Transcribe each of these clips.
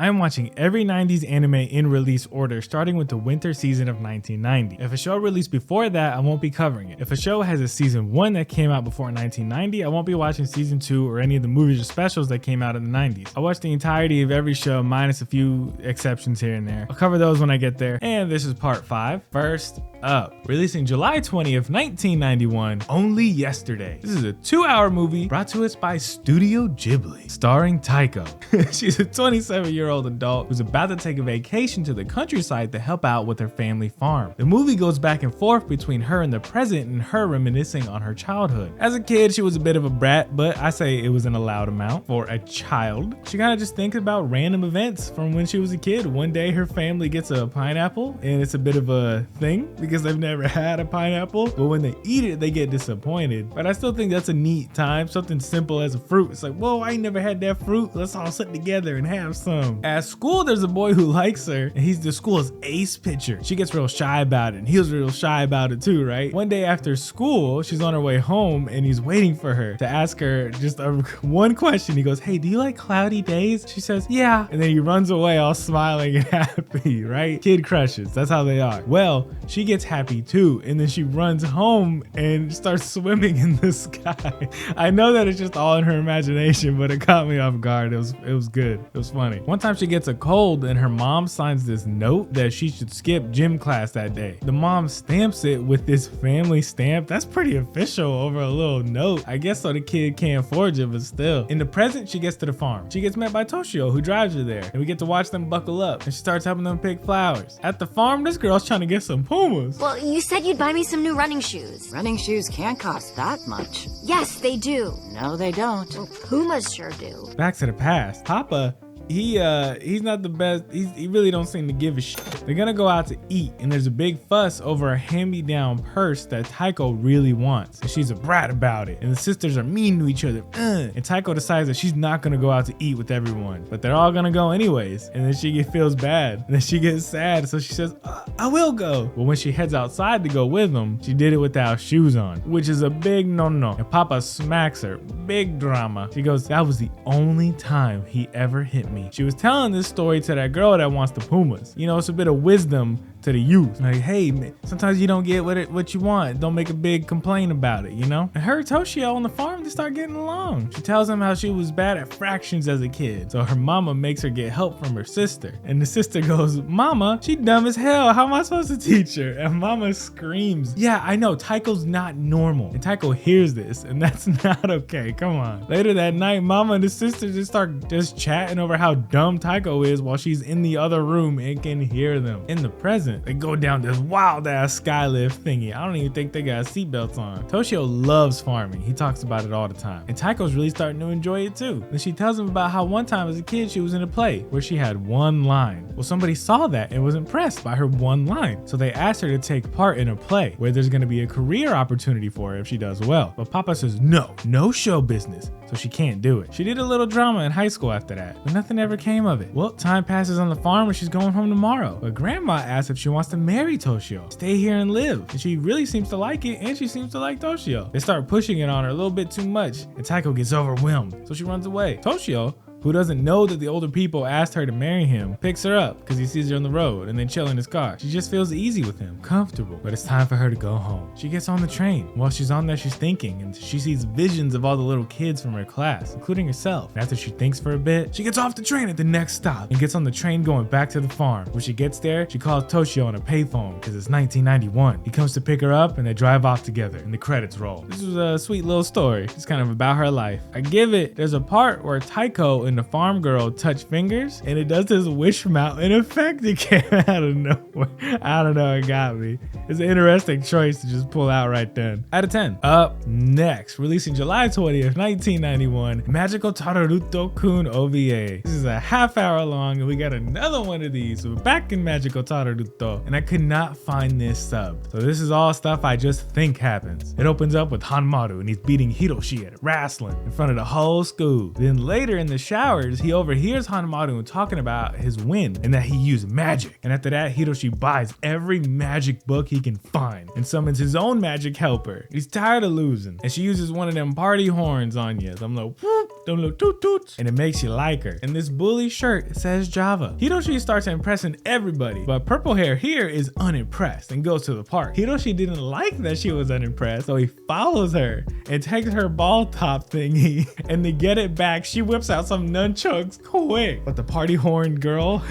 I'm watching every 90s anime in release order starting with the winter season of 1990. If a show released before that, I won't be covering it. If a show has a season 1 that came out before 1990, I won't be watching season 2 or any of the movies or specials that came out in the 90s. I watched the entirety of every show minus a few exceptions here and there. I'll cover those when I get there. And this is part 5. First up, releasing July 20th, 1991, Only Yesterday. This is a 2-hour movie brought to us by Studio Ghibli, starring Teito. She's a 27-year-old adult who's about to take a vacation to the countryside to help out with her family farm. The movie goes back and forth between her in the present and her reminiscing on her childhood. As a kid, she was a bit of a brat, but I say it was an allowed amount for a child. She kind of just thinks about random events from when she was a kid. One day her family gets a pineapple and it's a bit of a thing because they've never had a pineapple, but when they eat it, they get disappointed. But I still think that's a neat time, something simple as a fruit. It's like, whoa, I ain't never had that fruit. Let's all sit together and have some. At school, there's a boy who likes her, and he's the school's ace pitcher. She gets real shy about it, and he was real shy about it too, right? One day after school, she's on her way home, and he's waiting for her to ask her just one question. He goes, hey, do you like cloudy days? She says, yeah. And then he runs away all smiling and happy, right? Kid crushes, that's how they are. Well, she gets happy too, and then she runs home and starts swimming in the sky. I know that it's just all in her imagination, but it caught me off guard. It was good. It was funny. One time she gets a cold and her mom signs this note that she should skip gym class that day. The mom stamps it with this family stamp. That's pretty official over a little note. I guess so the kid can't forge it, but still. In the present, she gets to the farm. She gets met by Toshio, who drives her there, and we get to watch them buckle up, and she starts helping them pick flowers. At the farm, this girl's trying to get some pumas. Well, you said you'd buy me some new running shoes. Running shoes can't cost that much. Yes, they do. No, they don't. Well, Pumas sure do. Back to the past. Papa, he's not the best. He really don't seem to give a shit. They're gonna go out to eat, and there's a big fuss over a hand-me-down purse that Teito really wants, and she's a brat about it. And the sisters are mean to each other. And Teito decides that she's not gonna go out to eat with everyone, but they're all gonna go anyways. And then she feels bad, and then she gets sad, so she says, I will go. But when she heads outside to go with them, she did it without shoes on, which is a big no-no. And Papa smacks her. Big drama. She goes, that was the only time he ever hit me. She was telling this story to that girl that wants the pumas. You know, it's a bit of wisdom to the youth. Like, hey, man, sometimes you don't get what you want. Don't make a big complaint about it, you know? And her Toshio on the farm, they start getting along. She tells him how she was bad at fractions as a kid. So her mama makes her get help from her sister. And the sister goes, Mama, she dumb as hell. How am I supposed to teach her? And Mama screams, yeah, I know, Taiko's not normal. And Teito hears this, and that's not okay. Come on. Later that night, Mama and the sister just start chatting over how dumb Teito is while she's in the other room and can hear them. In the present, they go down this wild ass skylift thingy. I don't even think they got seatbelts on. Toshio loves farming. He talks about it all the time. And Taiko's really starting to enjoy it too. And she tells him about how one time as a kid she was in a play where she had one line. Well, somebody saw that and was impressed by her one line. So they asked her to take part in a play where there's going to be a career opportunity for her if she does well. But Papa says no show business. So she can't do it. She did a little drama in high school after that, but nothing ever came of it. Well, time passes on the farm and she's going home tomorrow. But Grandma asks if she wants to marry Toshio, stay here and live. And she really seems to like it, and she seems to like Toshio. They start pushing it on her a little bit too much, and Teito gets overwhelmed, so she runs away. Toshio, who doesn't know that the older people asked her to marry him, picks her up because he sees her on the road and then chill in his car. She just feels easy with him, comfortable, but it's time for her to go home. She gets on the train. While she's on there, she's thinking, and she sees visions of all the little kids from her class, including herself. And after she thinks for a bit, she gets off the train at the next stop and gets on the train going back to the farm. When she gets there, she calls Toshio on a payphone because it's 1991. He comes to pick her up and they drive off together and the credits roll. This was a sweet little story. It's kind of about her life. I give it, there's a part where Teito and the farm girl touch fingers and it does this wish mountain effect. It came out of nowhere. I don't know, it got me. It's an interesting choice to just pull out right then. Out of 10. Up next, releasing July 20th, 1991, Magical Taruruto-kun OVA. This is a half-hour long and we got another one of these. We're back in Magical Taruruto and I could not find this sub. So this is all stuff I just think happens. It opens up with Hanmaru and he's beating Hiroshi at wrestling in front of the whole school. Then later in the showers, he overhears Hanmaru talking about his win and that he used magic. And after that, Hiroshi buys every magic book he can find and summons his own magic helper. He's tired of losing and she uses one of them party horns on you. So I'm like, whoop, them little toot toots, and it makes you like her. And this bully shirt says Java. Hiroshi starts impressing everybody, but purple hair here is unimpressed and goes to the park. Hiroshi didn't like that she was unimpressed, so he follows her and takes her ball top thingy, and to get it back, she whips out some nunchucks quick. But the party horn girl,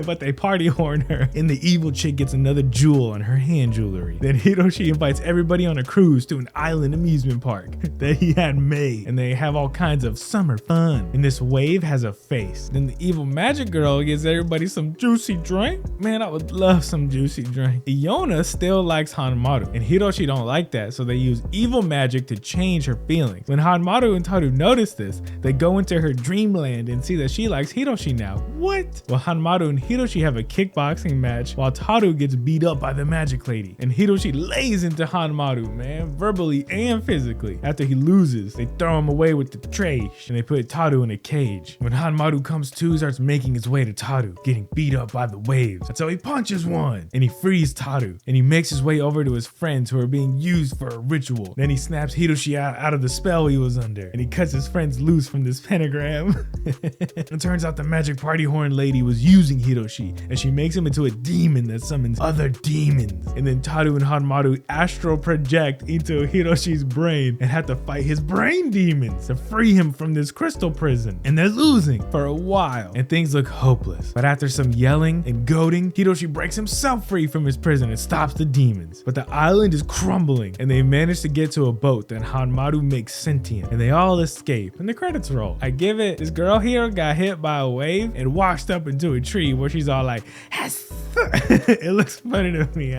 but they party horn her, and the evil chick gets another jewel on her hand jewelry. Then Hiroshi invites everybody on a cruise to an island amusement park that he had made, and they have all kinds of summer fun. And this wave has a face. Then the evil magic girl gives everybody some juicy drink. Man, I would love some juicy drink. Iona still likes Hanmaru, and Hiroshi don't like that, so they use evil magic to change her feelings. When Hanmaru and Toru notice this, they go into her dreamland and see that she likes Hiroshi now. What? Well, Hanmaru and Hiroshi have a kickboxing match while Toru gets beat up by the magic lady, and Hiroshi lays into Hanmaru, man, verbally and physically. After he loses, they throw him away with the trash, and they put Toru in a cage. When Hanmaru comes to, he starts making his way to Toru, getting beat up by the waves, until he punches one, and he frees Toru, and he makes his way over to his friends who are being used for a ritual. Then he snaps Hiroshi out of the spell he was under, and he cuts his friends loose from this pentagram. It turns out the magic party horn lady was using Hiroshi, and she makes him into a demon that summons other demons. And then Toru and Hanmaru astral project into Hiroshi's brain and have to fight his brain demons to free him from this crystal prison. And they're losing for a while, and things look hopeless. But after some yelling and goading, Hiroshi breaks himself free from his prison and stops the demons. But the island is crumbling, and they manage to get to a boat that Hanmaru makes sentient, and they all escape, and the credits roll. I give it, this girl here got hit by a wave and washed up into a tree where she's all like, it looks funny to me.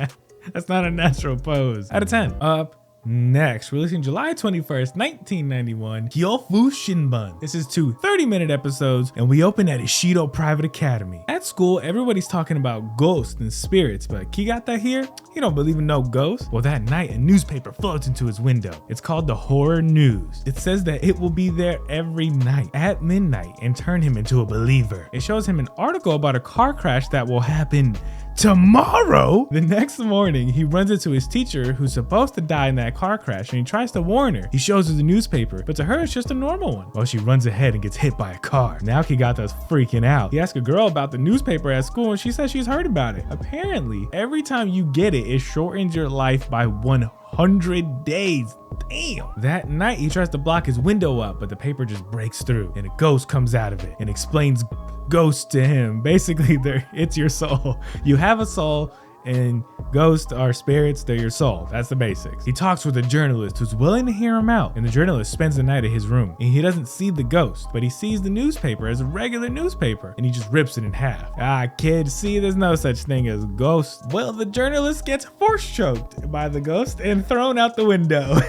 That's not a natural pose. Out of 10. Up next, releasing July 21st, 1991, kyoufu Shinbun. This is 2 30-minute episodes, and we open at Ishiro Private Academy. At school, everybody's talking about ghosts and spirits, but Kigata here, he don't believe in no ghosts. Well, that night, a newspaper floats into his window. It's called the Horror News. It says that it will be there every night at midnight and turn him into a believer. It shows him an article about a car crash that will happen tomorrow. The next morning, he runs into his teacher who's supposed to die in that car crash, and he tries to warn her. He shows her the newspaper, but to her it's just a normal one. Well, she runs ahead and gets hit by a car. Now Kigata's freaking out. He asks a girl about the newspaper at school, and she says she's heard about it. Apparently, every time you get it, it shortens your life by 100 days. Damn. That night, he tries to block his window up, but the paper just breaks through, and a ghost comes out of it and explains ghosts to him. Basically, it's your soul. You have a soul, and ghosts are spirits, they're your soul. That's the basics. He talks with a journalist who's willing to hear him out, and the journalist spends the night at his room, and he doesn't see the ghost, but he sees the newspaper as a regular newspaper, and he just rips it in half. Kid, see, there's no such thing as ghosts. Well, the journalist gets force choked by the ghost and thrown out the window.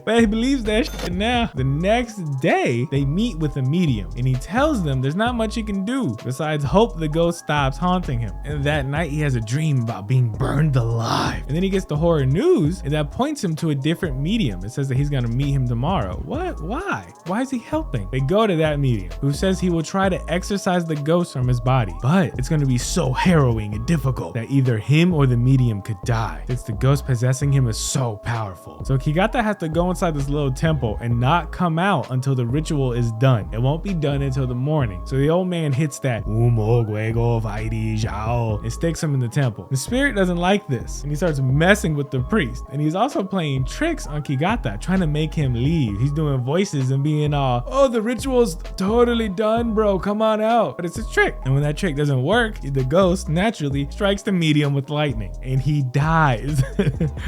But he believes that shit. And now, the next day, they meet with a medium, and he tells them there's not much he can do besides hope the ghost stops haunting him. And that night, he has a dream about being burned alive. And then he gets the horror news, and that points him to a different medium. It says that he's gonna meet him tomorrow. What? Why? Why is he helping? They go to that medium, who says he will try to exorcise the ghost from his body, but it's gonna be so harrowing and difficult that either him or the medium could die, since the ghost possessing him is so powerful. So Kigata has to go inside this little temple and not come out until the ritual is done. It won't be done until the morning. So the old man hits that and sticks him in the temple. The spirit doesn't like this, and he starts messing with the priest, and he's also playing tricks on Kigata, trying to make him leave. He's doing voices and being all, oh, the ritual's totally done, bro, come on out. But it's a trick, and when that trick doesn't work, the ghost naturally strikes the medium with lightning, and he dies.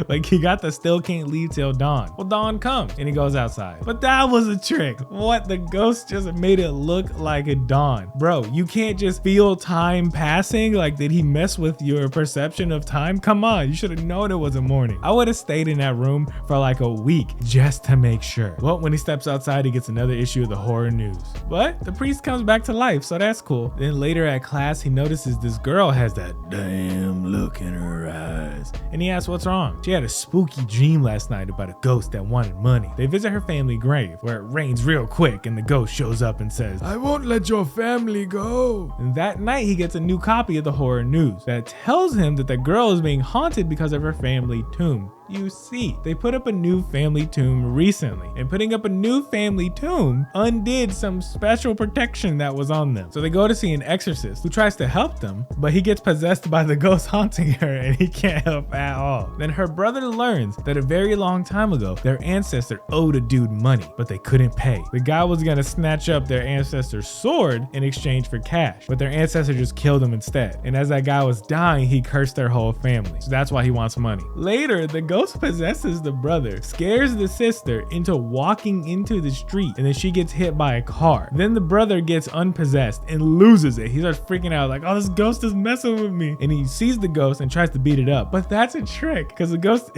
Like, Kigata still can't leave till dawn. Well, dawn comes, and he goes outside. But that was a trick. What? The ghost just made it look like a dawn. Bro, you can't just feel time passing. Like, did he mess with your perception of time? Come on, you should have known it was a morning. I would have stayed in that room for like a week just to make sure. Well, when he steps outside, he gets another issue of the horror news. But the priest comes back to life, so that's cool. Then later at class, he notices this girl has that damn look in her eyes, and he asks what's wrong. She had a spooky dream last night about a ghost that wanted money. They visit her family grave, where it rains real quick, and the ghost shows up and says, I won't let your family go. And that night, he gets a new copy of the horror news that tells him that the girl is being haunted because of her family tomb. you see. They put up a new family tomb recently, and putting up a new family tomb undid some special protection that was on them. So they go to see an exorcist who tries to help them, but he gets possessed by the ghost haunting her and he can't help at all. Then her brother learns that a very long time ago, their ancestor owed a dude money, but they couldn't pay. The guy was gonna snatch up their ancestor's sword in exchange for cash, but their ancestor just killed him instead. And as that guy was dying, he cursed their whole family. So that's why he wants money. Later, the ghost possesses the brother, scares the sister into walking into the street, and then she gets hit by a car. Then the brother gets unpossessed and loses it. He starts freaking out like, oh, this ghost is messing with me. And he sees the ghost and tries to beat it up. But that's a trick, because the ghost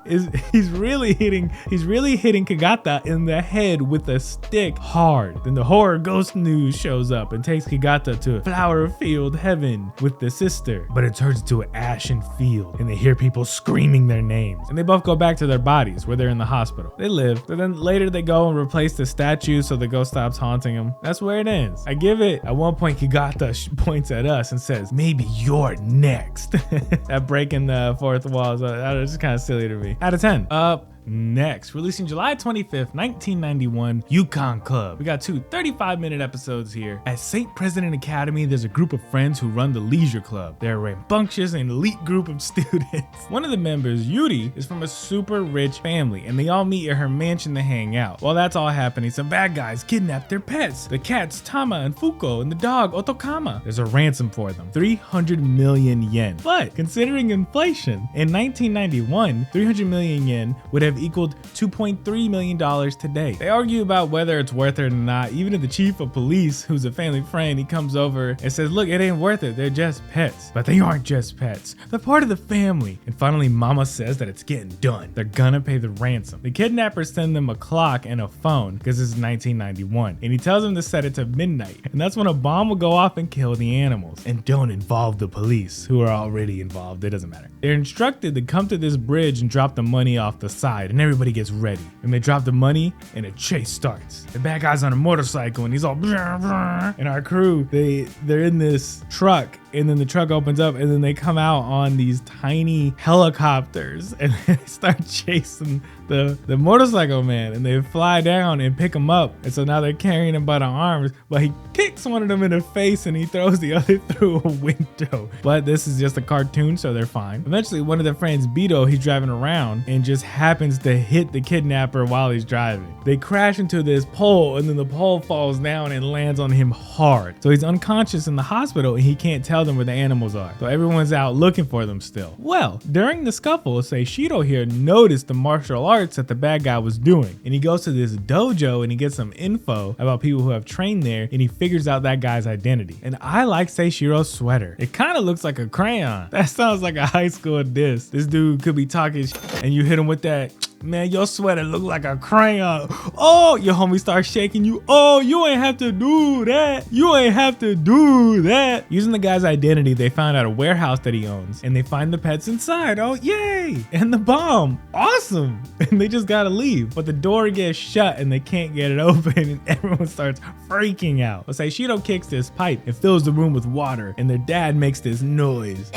he's really hitting Kagata in the head with a stick hard. Then the horror ghost news shows up and takes Kagata to flower field heaven with the sister, but it turns into an ashen field and they hear people screaming their names, and they both go back to their bodies where they're in the hospital. They live, but then later they go and replace the statue so the ghost stops haunting them. That's where it ends. I give it, at one point Kagata points at us and says, maybe you're next. That breaking the fourth wall is just kind of silly to me. Out of 10. Up next, releasing July 25th, 1991, Yuukan Club. We got two 35-minute episodes here. At St. President Academy, there's a group of friends who run the leisure club. They're a rambunctious and elite group of students. One of the members, Yuri, is from a super rich family, and they all meet at her mansion to hang out. While that's all happening, some bad guys kidnap their pets, the cats Tama and Fuko, and the dog Otokama. There's a ransom for them, 300 million yen. But considering inflation, in 1991, 300 million yen would have equaled $2.3 million today. They argue about whether it's worth it or not. Even if the chief of police, who's a family friend, he comes over and says, look, it ain't worth it. They're just pets. But they aren't just pets. They're part of the family. And finally, Mama says that it's getting done. They're gonna pay the ransom. The kidnappers send them a clock and a phone, because this is 1991. And he tells them to set it to midnight. And that's when a bomb will go off and kill the animals. And don't involve the police, who are already involved. It doesn't matter. They're instructed to come to this bridge and drop the money off the side, and everybody gets ready. And they drop the money and a chase starts. The bad guy's on a motorcycle and he's all brr, brr. And our crew, they're in this truck, and then the truck opens up and then they come out on these tiny helicopters and they start chasing the motorcycle man, and they fly down and pick him up. And so now they're carrying him by the arms, but he kicks one of them in the face and he throws the other through a window. But this is just a cartoon, so they're fine. Eventually, one of their friends, Bito, he's driving around and just happens to hit the kidnapper while he's driving. They crash into this pole, and then the pole falls down and lands on him hard. So he's unconscious in the hospital and he can't tell them where the animals are. So everyone's out looking for them still. Well, during the scuffle, Seishiro here noticed the martial arts that the bad guy was doing. And he goes to this dojo and he gets some info about people who have trained there, and he figures out that guy's identity. And I like Seishiro's sweater. It kind of looks like a crayon. That sounds like a high school diss. This dude could be talking shit and you hit him with that, man, your sweater look like a crayon. Oh, your homie starts shaking you. Oh, you ain't have to do that. You ain't have to do that. Using the guy's identity, they found out a warehouse that he owns, and they find the pets inside. Oh, yay. And the bomb. Awesome. And they just gotta leave. But the door gets shut and they can't get it open, and everyone starts freaking out. But Seishiro kicks this pipe and fills the room with water, and their dad makes this noise.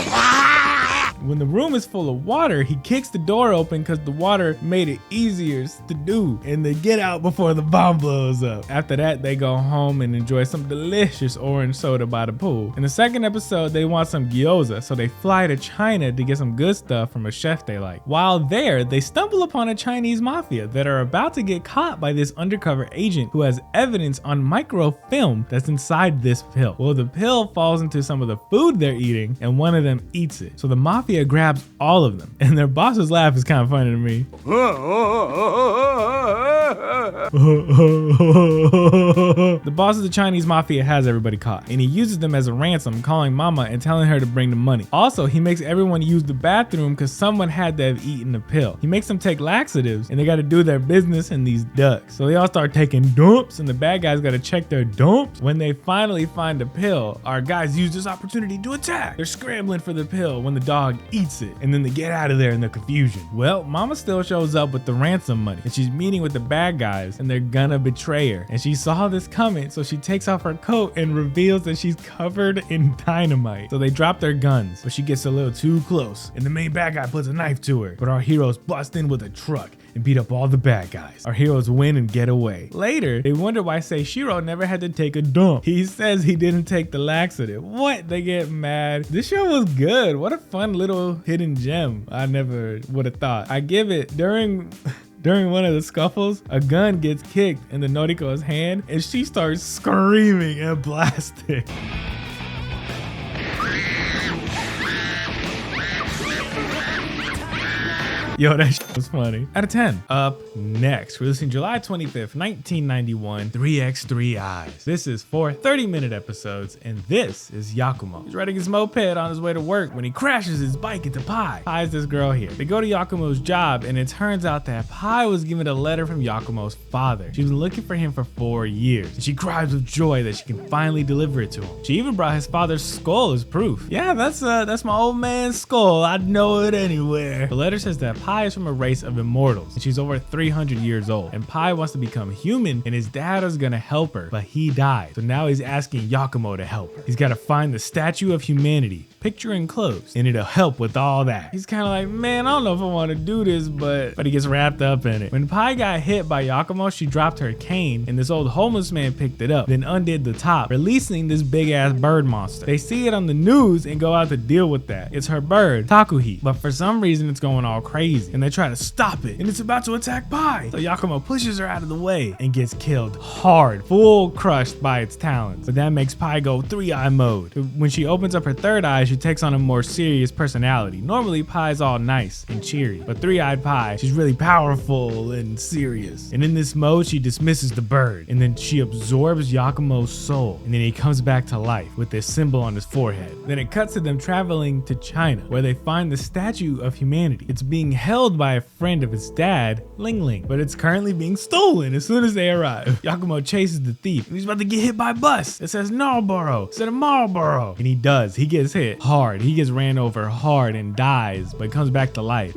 When the room is full of water, he kicks the door open because the water made it easier to do, and they get out before the bomb blows up. After that, they go home and enjoy some delicious orange soda by the pool. In the second episode, they want some gyoza, so they fly to China to get some good stuff from a chef they like. While there, they stumble upon a Chinese mafia that are about to get caught by this undercover agent who has evidence on microfilm that's inside this pill. Well, the pill falls into some of the food they're eating, and one of them eats it. So the mafia grabs all of them, and their boss's laugh is kind of funny to me. The boss of the Chinese mafia has everybody caught, and he uses them as a ransom, calling Mama and telling her to bring the money. Also, he makes everyone use the bathroom because someone had to have eaten the pill. He makes them take laxatives, and they got to do their business in these ducks. So they all start taking dumps, and the bad guys got to check their dumps. When they finally find the pill, our guys use this opportunity to attack. They're scrambling for the pill when the dog eats it, and then they get out of there in the confusion. Well, Mama still shows up with the ransom money, and she's meeting with the bad guys arrives and they're gonna betray her. And she saw this coming, so she takes off her coat and reveals that she's covered in dynamite. So they drop their guns, but she gets a little too close and the main bad guy puts a knife to her. But our heroes bust in with a truck and beat up all the bad guys. Our heroes win and get away. Later, they wonder why Seishiro never had to take a dump. He says he didn't take the laxative. What? They get mad. This show was good. What a fun little hidden gem. I never would have thought. I give it during one of the scuffles, a gun gets kicked in the Noriko's hand and she starts screaming and blasting. Yo, that shit was funny. Out of 10. Up next, releasing July 25th, 1991, 3x3 Eyes. This is 4 30-minute episodes, and this is Yakumo. He's riding his moped on his way to work when he crashes his bike into Pai. Pai is this girl here. They go to Yakumo's job, and it turns out that Pai was given a letter from Yakumo's father. She's been looking for him for 4 years, and she cries with joy that she can finally deliver it to him. She even brought his father's skull as proof. Yeah, that's my old man's skull. I'd know it anywhere. The letter says that Pai is from a race of immortals, and she's over 300 years old. And Pai wants to become human, and his dad is gonna help her, but he died. So now he's asking Yakumo to help her. He's gotta find the statue of humanity, picture enclosed, and it'll help with all that. He's kind of like, man, I don't know if I want to do this, but he gets wrapped up in it. When Pai got hit by Yakumo, she dropped her cane, and this old homeless man picked it up, then undid the top, releasing this big ass bird monster. They see it on the news and go out to deal with that. It's her bird, Takuhi, but for some reason it's going all crazy, and they try to stop it, and it's about to attack Pai. So Yakumo pushes her out of the way and gets killed hard, full crushed by its talons. But that makes Pai go 3-eye mode. When she opens up her third eye, she takes on a more serious personality. Normally Pai's all nice and cheery, but 3-eyed Pai, she's really powerful and serious. And in this mode, she dismisses the bird, and then she absorbs Yakumo's soul, and then he comes back to life with this symbol on his forehead. Then it cuts to them traveling to China, where they find the statue of humanity. It's being held by a friend of his dad, Ling Ling, but it's currently being stolen as soon as they arrive. Yakumo chases the thief, and he's about to get hit by a bus. It says Marlboro instead of Marlboro, and he does. He gets hit hard. He gets ran over hard and dies, but comes back to life.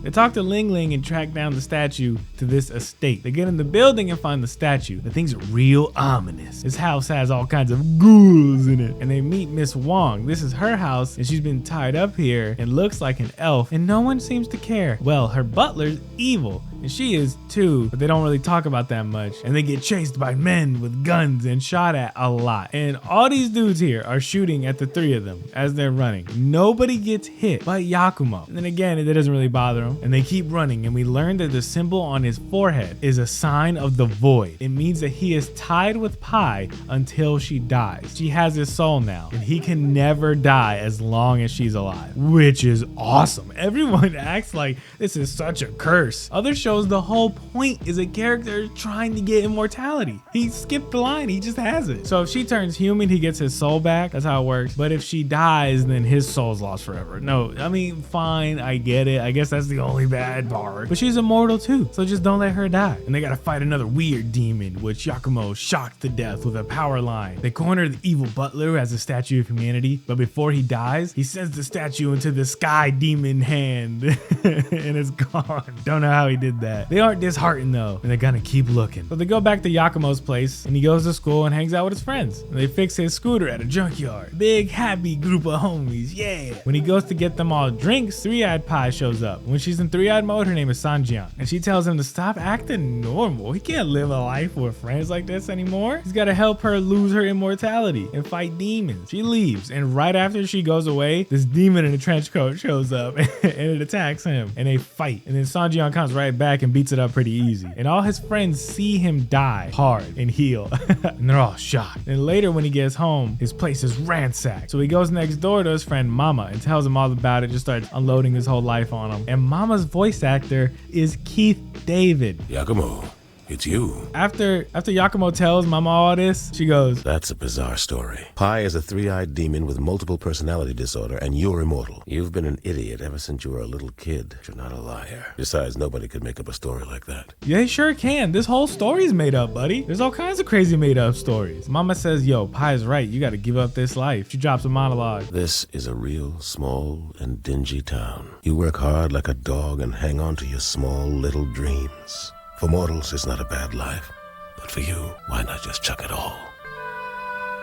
They talk to Ling Ling and track down the statue to this estate. They get in the building and find the statue. The thing's real ominous. His house has all kinds of ghouls in it, and they meet Miss Wong. This is her house, and she's been tied up here and looks like an elf, and no one seems to care. Well, her butler's evil, and she is too, but they don't really talk about that much. And they get chased by men with guns and shot at a lot. And all these dudes here are shooting at the three of them as they're running. Nobody gets hit but Yakumo. And then again, it doesn't really bother him. And they keep running, and we learn that the symbol on his forehead is a sign of the void. It means that he is tied with Pai until she dies. She has his soul now, and he can never die as long as she's alive, which is awesome. Everyone acts like this is such a curse. Other shows, the whole point is a character trying to get immortality. He skipped the line, he just has it. So if she turns human, he gets his soul back. That's how it works. But if she dies, then his soul's lost forever. No, I mean, fine, I get it. I guess that's the only bad part. But she's immortal too, so just don't let her die. And they gotta fight another weird demon, which Yakumo shocked to death with a power line. They corner the evil butler who has a statue of humanity, but before he dies, he sends the statue into the sky demon hand and it's gone. Don't know how he did that. They aren't disheartened though, and they're gonna keep looking. So they go back to Yakumo's place, and he goes to school and hangs out with his friends. And they fix his scooter at a junkyard. Big happy group of homies, yeah. When he goes to get them all drinks, 3-eyed Pai shows up. When she's in 3-eyed mode, her name is Sanjian, and she tells him to stop acting normal. He can't live a life with friends like this anymore. He's gotta help her lose her immortality and fight demons. She leaves, and right after she goes away, this demon in a trench coat shows up and it attacks him, and they fight. And then Sanjian comes right back and beats it up pretty easy. And all his friends see him die hard and heal. And they're all shocked. And later when he gets home, his place is ransacked. So he goes next door to his friend Mama and tells him all about it, just starts unloading his whole life on him. And Mama's voice actor is Keith David. Yakumo, it's you. After Yakumo tells Mama all this, she goes, That's a bizarre story. Pai is a 3-eyed demon with multiple personality disorder, and you're immortal. You've been an idiot ever since you were a little kid. You're not a liar. Besides, nobody could make up a story like that. Yeah, they sure can. This whole story's made up, buddy. There's all kinds of crazy made up stories. Mama says, yo, Pai's right. You gotta give up this life. She drops a monologue. This is a real small and dingy town. You work hard like a dog and hang on to your small little dreams. For mortals, it's not a bad life. But for you, why not just chuck it all?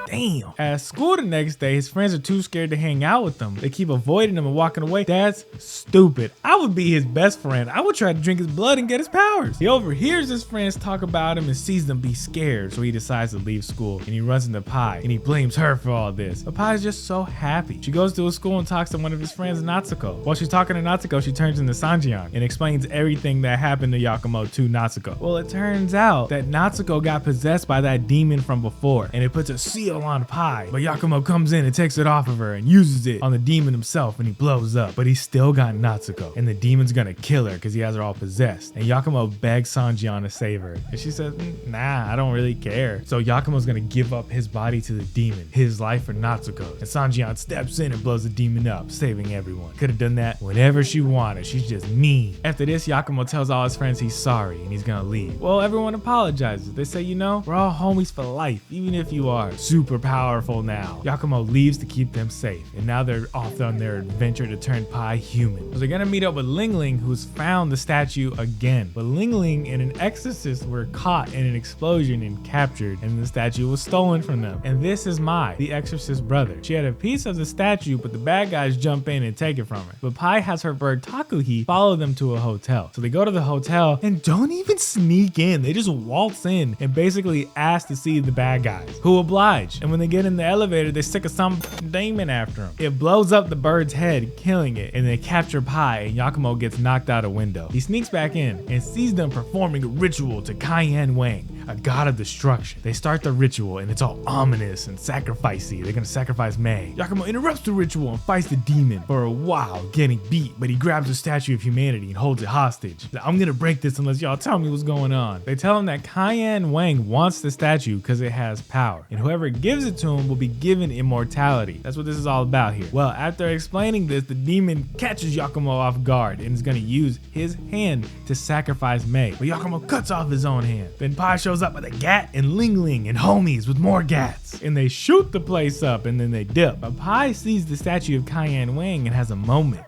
Damn. At school the next day, his friends are too scared to hang out with him. They keep avoiding him and walking away. That's stupid. I would be his best friend. I would try to drink his blood and get his powers. He overhears his friends talk about him and sees them be scared, so he decides to leave school. And he runs into Pai, and he blames her for all this. But Pai is just so happy. She goes to his school and talks to one of his friends, Natsuko. While she's talking to Natsuko, she turns into Sanjian and explains everything that happened to Yakumo to Natsuko. Well, it turns out that Natsuko got possessed by that demon from before, and it puts a seal on Pai. But Yakumo comes in and takes it off of her and uses it on the demon himself, and he blows up. But he's still got Natsuko, and the demon's gonna kill her because he has her all possessed. And Yakumo begs Sanjian to save her, and she says, nah, I don't really care. So Yakumo's gonna give up his body to the demon, his life for Natsuko. And Sanjian steps in and blows the demon up, saving everyone. Could have done that whenever she wanted. She's just mean. After this, Yakumo tells all his friends he's sorry and he's gonna leave. Well, everyone apologizes. They say, you know, we're all homies for life, even if you are super powerful now. Yakumo leaves to keep them safe, and now they're off on their adventure to turn Pai human. So they're gonna meet up with Ling Ling, who's found the statue again. But Ling Ling and an exorcist were caught in an explosion and captured, and the statue was stolen from them. And this is Mai, the exorcist's brother. She had a piece of the statue, but the bad guys jump in and take it from her. But Pai has her bird Takuhi follow them to a hotel. So they go to the hotel and don't even sneak in. They just waltz in and basically ask to see the bad guys, who oblige. And when they get in the elevator, they stick a some demon after him. It blows up the bird's head, killing it, and they capture Pai, and Yakumo gets knocked out a window. He sneaks back in and sees them performing a ritual to Cayenne Wang, a god of destruction. They start the ritual, and it's all ominous and sacrificey. They're gonna sacrifice Mei. Yakumo interrupts the ritual and fights the demon for a while, getting beat, but he grabs the statue of humanity and holds it hostage. I'm gonna break this unless y'all tell me what's going on. They tell him that Cayenne Wang wants the statue because it has power, and whoever gives it to him will be given immortality. That's what this is all about here. Well, after explaining this, the demon catches Yakumo off guard and is gonna use his hand to sacrifice Mei. But Yakumo cuts off his own hand. Then Pai shows up with a gat and Ling Ling and homies with more gats. And they shoot the place up and then they dip. But Pai sees the statue of Cayenne Wang and has a moment.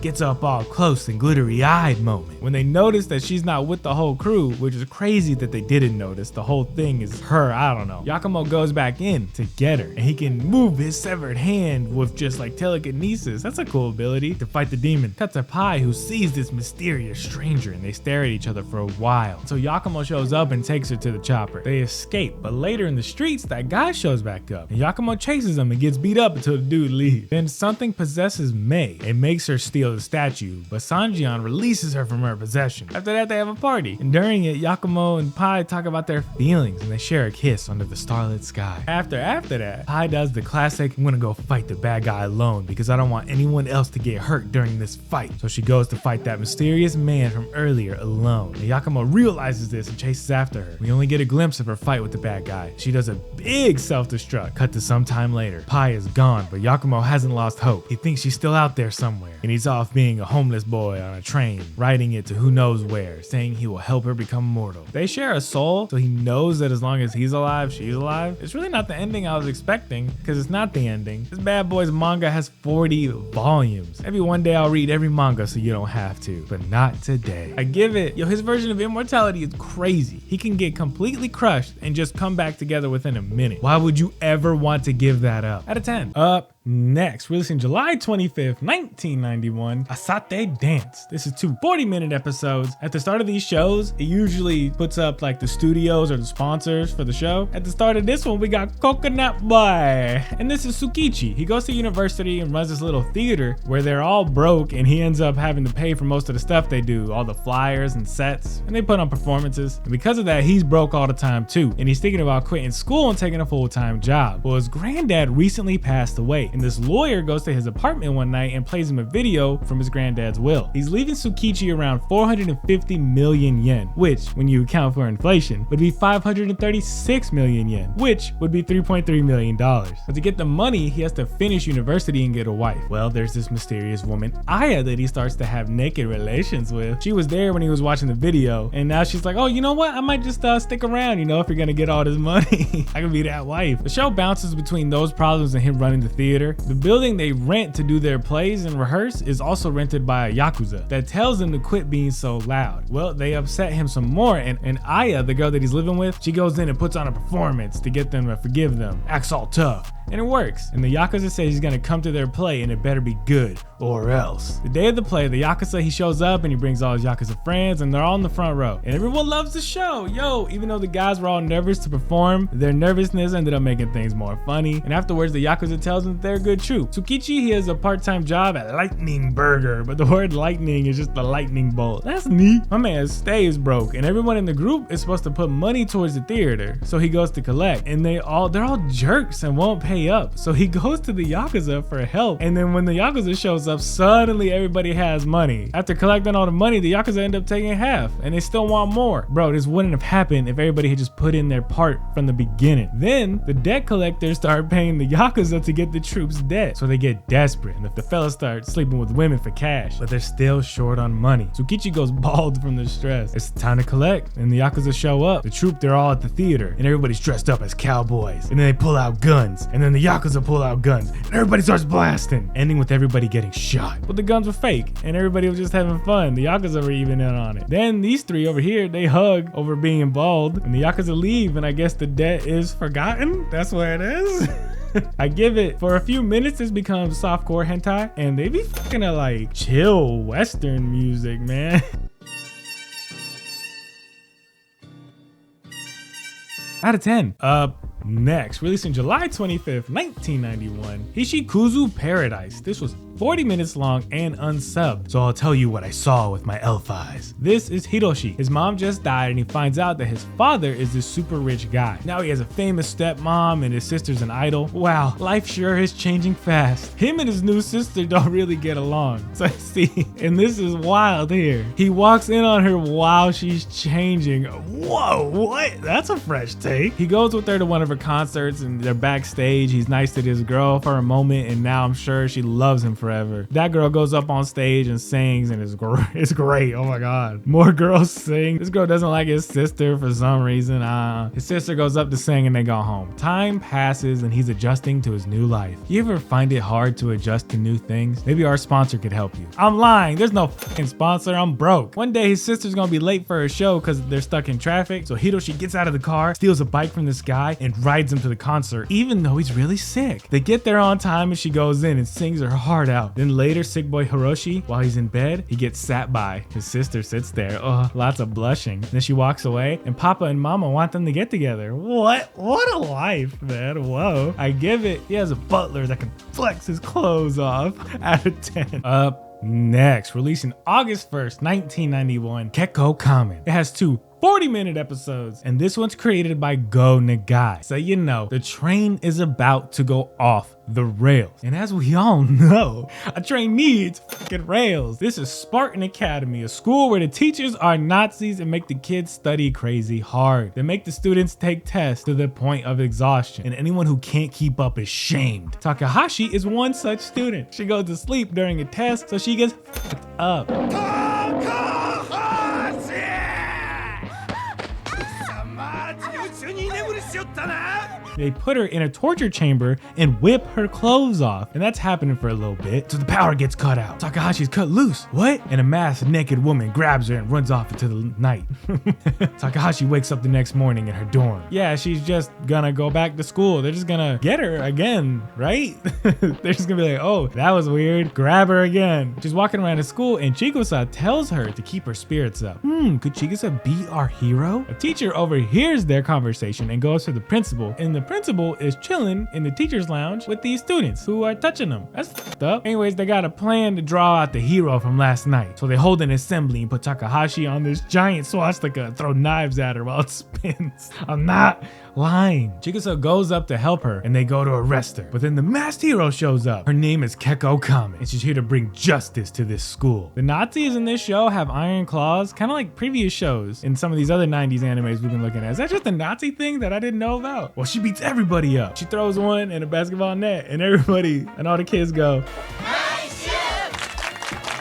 Gets up all close and glittery-eyed moment. When they notice that she's not with the whole crew, which is crazy that they didn't notice. The whole thing is her, I don't know. Yakumo goes back in to get her, and he can move his severed hand with just like telekinesis. That's a cool ability to fight the demon. Cut to Pai, who sees this mysterious stranger, and they stare at each other for a while. So Yakumo shows up and takes her to the chopper. They escape, but later in the streets, that guy shows back up, and Yakumo chases him and gets beat up until the dude leaves. Then something possesses Mei and makes her steal the statue, but Sanjian releases her from her possession. After that, they have a party, and during it, Yakumo and Pai talk about their feelings, and they share a kiss under the starlit sky. After that, Pai does the classic, I'm gonna go fight the bad guy alone because I don't want anyone else to get hurt during this fight. So she goes to fight that mysterious man from earlier alone. And Yakumo realizes this and chases after her. We only get a glimpse of her fight with the bad guy. She does a big self-destruct. Cut to some time later. Pai is gone, but Yakumo hasn't lost hope. He thinks she's still out there somewhere, and he's off being a homeless boy on a train, riding it to who knows where, saying he will help her become mortal. They share a soul, so he knows that as long as he's alive, she's alive. It's really not the ending I was expecting, because it's not the ending. This bad boy's manga has 40 volumes. Maybe one day I'll read every manga so you don't have to, but not today. I give it, his version of immortality is crazy. He can get completely crushed and just come back together within a minute. Why would you ever want to give that up? Out of 10. Up next, releasing July 25th, 1991, Asatte Dance. This is 2 40-minute episodes. At the start of these shows, it usually puts up like the studios or the sponsors for the show. At the start of this one, we got Coconut Boy. And this is Tsukichi. He goes to university and runs this little theater where they're all broke, and he ends up having to pay for most of the stuff they do, all the flyers and sets, and they put on performances. And because of that, he's broke all the time too. And he's thinking about quitting school and taking a full-time job. Well, his granddad recently passed away, and this lawyer goes to his apartment one night and plays him a video from his granddad's will. He's leaving Tsukichi around 450 million yen, which, when you account for inflation, would be 536 million yen, which would be $3.3 million. But to get the money, he has to finish university and get a wife. Well, there's this mysterious woman, Aya, that he starts to have naked relations with. She was there when he was watching the video, and now she's like, oh, you know what? I might just stick around, if you're gonna get all this money. I can be that wife. The show bounces between those problems and him running the theater theater. The building they rent to do their plays and rehearse is also rented by a yakuza that tells them to quit being so loud. Well, they upset him some more, and Aya, the girl that he's living with, she goes in and puts on a performance to get them to forgive them. Acts all tough. And it works. And the yakuza says he's gonna come to their play and it better be good, or else. The day of the play, the yakuza, he shows up and he brings all his yakuza friends, and they're all in the front row. And everyone loves the show. Yo, even though the guys were all nervous to perform, their nervousness ended up making things more funny. And afterwards, the yakuza tells them that they're a good troupe. Tsukichi, he has a part-time job at Lightning Burger, but the word lightning is just a lightning bolt. That's neat. My man stays broke, and everyone in the group is supposed to put money towards the theater, so he goes to collect. And they're all jerks and won't pay up. So he goes to the yakuza for help, and then when the yakuza shows up, suddenly everybody has money. After collecting all the money, the yakuza end up taking half, and they still want more. Bro, this wouldn't have happened if everybody had just put in their part from the beginning. Then the debt collectors start paying the yakuza to get the troops' debt, so they get desperate, and the fellas start sleeping with women for cash, but they're still short on money. Tsukichi goes bald from the stress. It's time to collect, and the yakuza show up. The troop, they're all at the theater, and everybody's dressed up as cowboys, and then they pull out guns, and then the yakuza pull out guns, and everybody starts blasting, ending with everybody getting shot. But the guns were fake, and everybody was just having fun. The yakuza were even in on it. Then these three over here, they hug over being bald, and the yakuza leave, and I guess the debt is forgotten. That's what it is. I give it, for a few minutes, this becomes softcore hentai, and they be fucking like chill Western music, man. Out of 10. Next, released in July 25th, 1991, Hoshikuzu Paradise. This was 40 minutes long and unsubbed, so I'll tell you what I saw with my elf eyes. This is Hiroshi. His mom just died, and he finds out that his father is this super rich guy. Now he has a famous stepmom, and his sister's an idol. Wow, life sure is changing fast. Him and his new sister don't really get along. So see, and this is wild here. He walks in on her while she's changing. Whoa, what? That's a fresh take. He goes with her to one of her concerts, and they're backstage. He's nice to this girl for a moment, and now I'm sure she loves him forever. That girl goes up on stage and sings, and it's great. Oh my god, more girls sing. This girl doesn't like his sister for some reason. His sister goes up to sing, and they go home. Time passes, and he's adjusting to his new life. You ever find it hard to adjust to new things? Maybe our sponsor could help you. I'm lying, there's no fucking sponsor. I'm broke. One day his sister's gonna be late for her show because they're stuck in traffic, so Hiroshi gets out of the car, steals a bike from this guy, and rides him to the concert, even though he's really sick. They get there on time, and she goes in and sings her heart out. Then later, sick boy Hiroshi, while he's in bed, he gets sat by. His sister sits there. Oh, lots of blushing. Then she walks away, and Papa and Mama want them to get together. What a life, man. Whoa. I give it. He has a butler that can flex his clothes off. Out of 10. Up next, releasing August 1st, 1991, Kekkou Kamen. It has two 40-minute episodes, and this one's created by Go Nagai. So you know, the train is about to go off the rails. And as we all know, a train needs fucking rails. This is Spartan Academy, a school where the teachers are Nazis and make the kids study crazy hard. They make the students take tests to the point of exhaustion, and anyone who can't keep up is shamed. Takahashi is one such student. She goes to sleep during a test, so she gets fucked up. They put her in a torture chamber and whip her clothes off. And that's happening for a little bit. So the power gets cut out. Takahashi's cut loose. What? And a masked naked woman grabs her and runs off into the night. Takahashi wakes up the next morning in her dorm. Yeah, she's just gonna go back to school. They're just gonna get her again, right? They're just gonna be like, oh, that was weird. Grab her again. She's walking around the school, and Chigusa tells her to keep her spirits up. Could Chigusa be our hero? A teacher overhears their conversation and goes to the principal, and the principal is chilling in the teacher's lounge with these students who are touching them. That's fucked up. Anyways, they got a plan to draw out the hero from last night. So they hold an assembly and put Takahashi on this giant swastika and throw knives at her while it spins. I'm not lying. Chigusa goes up to help her, and they go to arrest her. But then the masked hero shows up. Her name is Kekkou Kamen, and she's here to bring justice to this school. The Nazis in this show have iron claws, kind of like previous shows in some of these other 90s animes we've been looking at. Is that just a Nazi thing that I didn't know about? Well, she beats everybody up. She throws one in a basketball net, and everybody and all the kids go,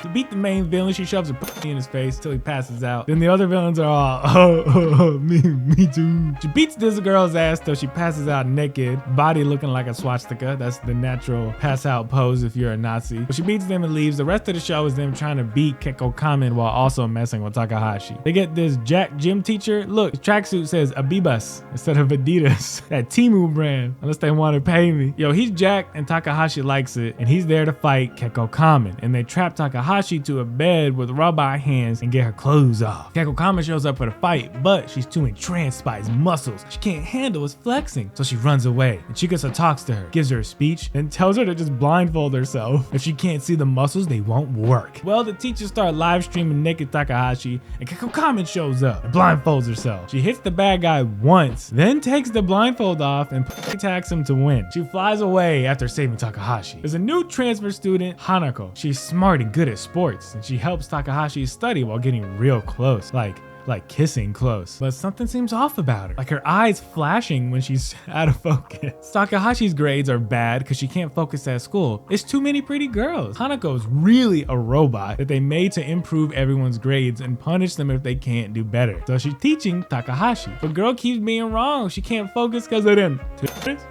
To beat the main villain, she shoves a pussy in his face till he passes out. Then the other villains are all, me too. She beats this girl's ass till she passes out naked, body looking like a swastika. That's the natural pass out pose if you're a Nazi. But she beats them and leaves. The rest of the show is them trying to beat Kekkou Kamen while also messing with Takahashi. They get this Jack gym teacher. Look, his tracksuit says Abibas instead of Adidas. That Temu brand, unless they want to pay me. Yo, he's Jack and Takahashi likes it, and he's there to fight Kekkou Kamen. And they trap Takahashi to a bed with robot hands and get her clothes off. Kekkou Kamen shows up for the fight, but she's too entranced by his muscles. She can't handle his flexing, so she runs away. And Chikasa talks to her, gives her a speech, then tells her to just blindfold herself. If she can't see the muscles, they won't work. Well, the teachers start live streaming naked Takahashi, and Kekkou Kamen shows up and blindfolds herself. She hits the bad guy once, then takes the blindfold off and attacks him to win. She flies away after saving Takahashi. There's a new transfer student, Hanako. She's smart and good at sports, and she helps Takahashi study while getting real close, like kissing close. But something seems off about her. Like her eyes flashing when she's out of focus. Takahashi's grades are bad because she can't focus at school. It's too many pretty girls. Hanako's really a robot that they made to improve everyone's grades and punish them if they can't do better. So she's teaching Takahashi. But girl keeps being wrong. She can't focus because of them.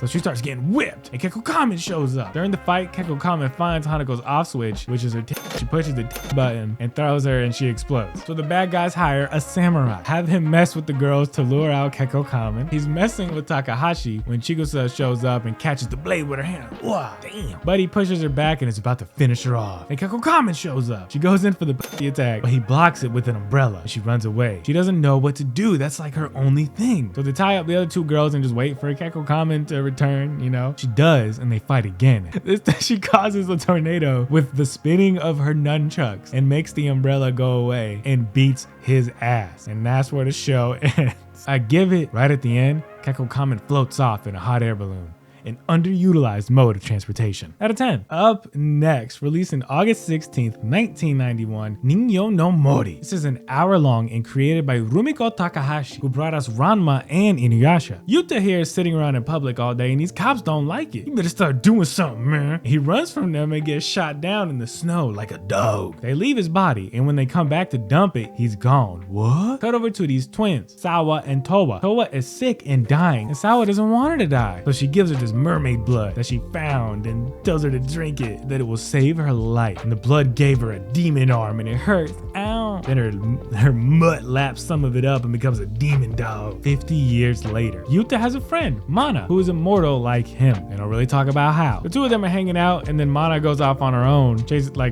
So she starts getting whipped and Kekkou Kamen shows up. During the fight, Kekkou Kamen finds Hanako's off switch, which is her she pushes the button and throws her and she explodes. So the bad guys hire a samurai, have him mess with the girls to lure out Kekkou Kamen. He's messing with Takahashi when Chigusa shows up and catches the blade with her hand. Wow, damn. But he pushes her back and is about to finish her off. And Kekkou Kamen shows up. She goes in for the attack, but he blocks it with an umbrella. She runs away. She doesn't know what to do. That's like her only thing. So they tie up the other two girls and just wait for Kekkou Kamen to return, you know? She does, and they fight again. This time she causes a tornado with the spinning of her nunchucks and makes the umbrella go away and beats his ass. And that's where the show ends. I give it right at the end. Kekkou Kamen floats off in a hot air balloon. An underutilized mode of transportation. Out of 10. Up next, released on August 16th, 1991, Ningyo no Mori. This is an hour-long and created by Rumiko Takahashi, who brought us Ranma and Inuyasha. Yuta here is sitting around in public all day and these cops don't like it. You better start doing something, man. He runs from them and gets shot down in the snow like a dog. They leave his body, and when they come back to dump it, he's gone. What? Cut over to these twins, Sawa and Towa. Towa is sick and dying, and Sawa doesn't want her to die. So she gives her this mermaid blood that she found and tells her to drink it, that it will save her life. And the blood gave her a demon arm and it hurts. Ow. Then her mutt laps some of it up and becomes a demon dog. 50 years later, Yuta has a friend, Mana, who is immortal like him. They don't really talk about how. The two of them are hanging out and then Mana goes off on her own,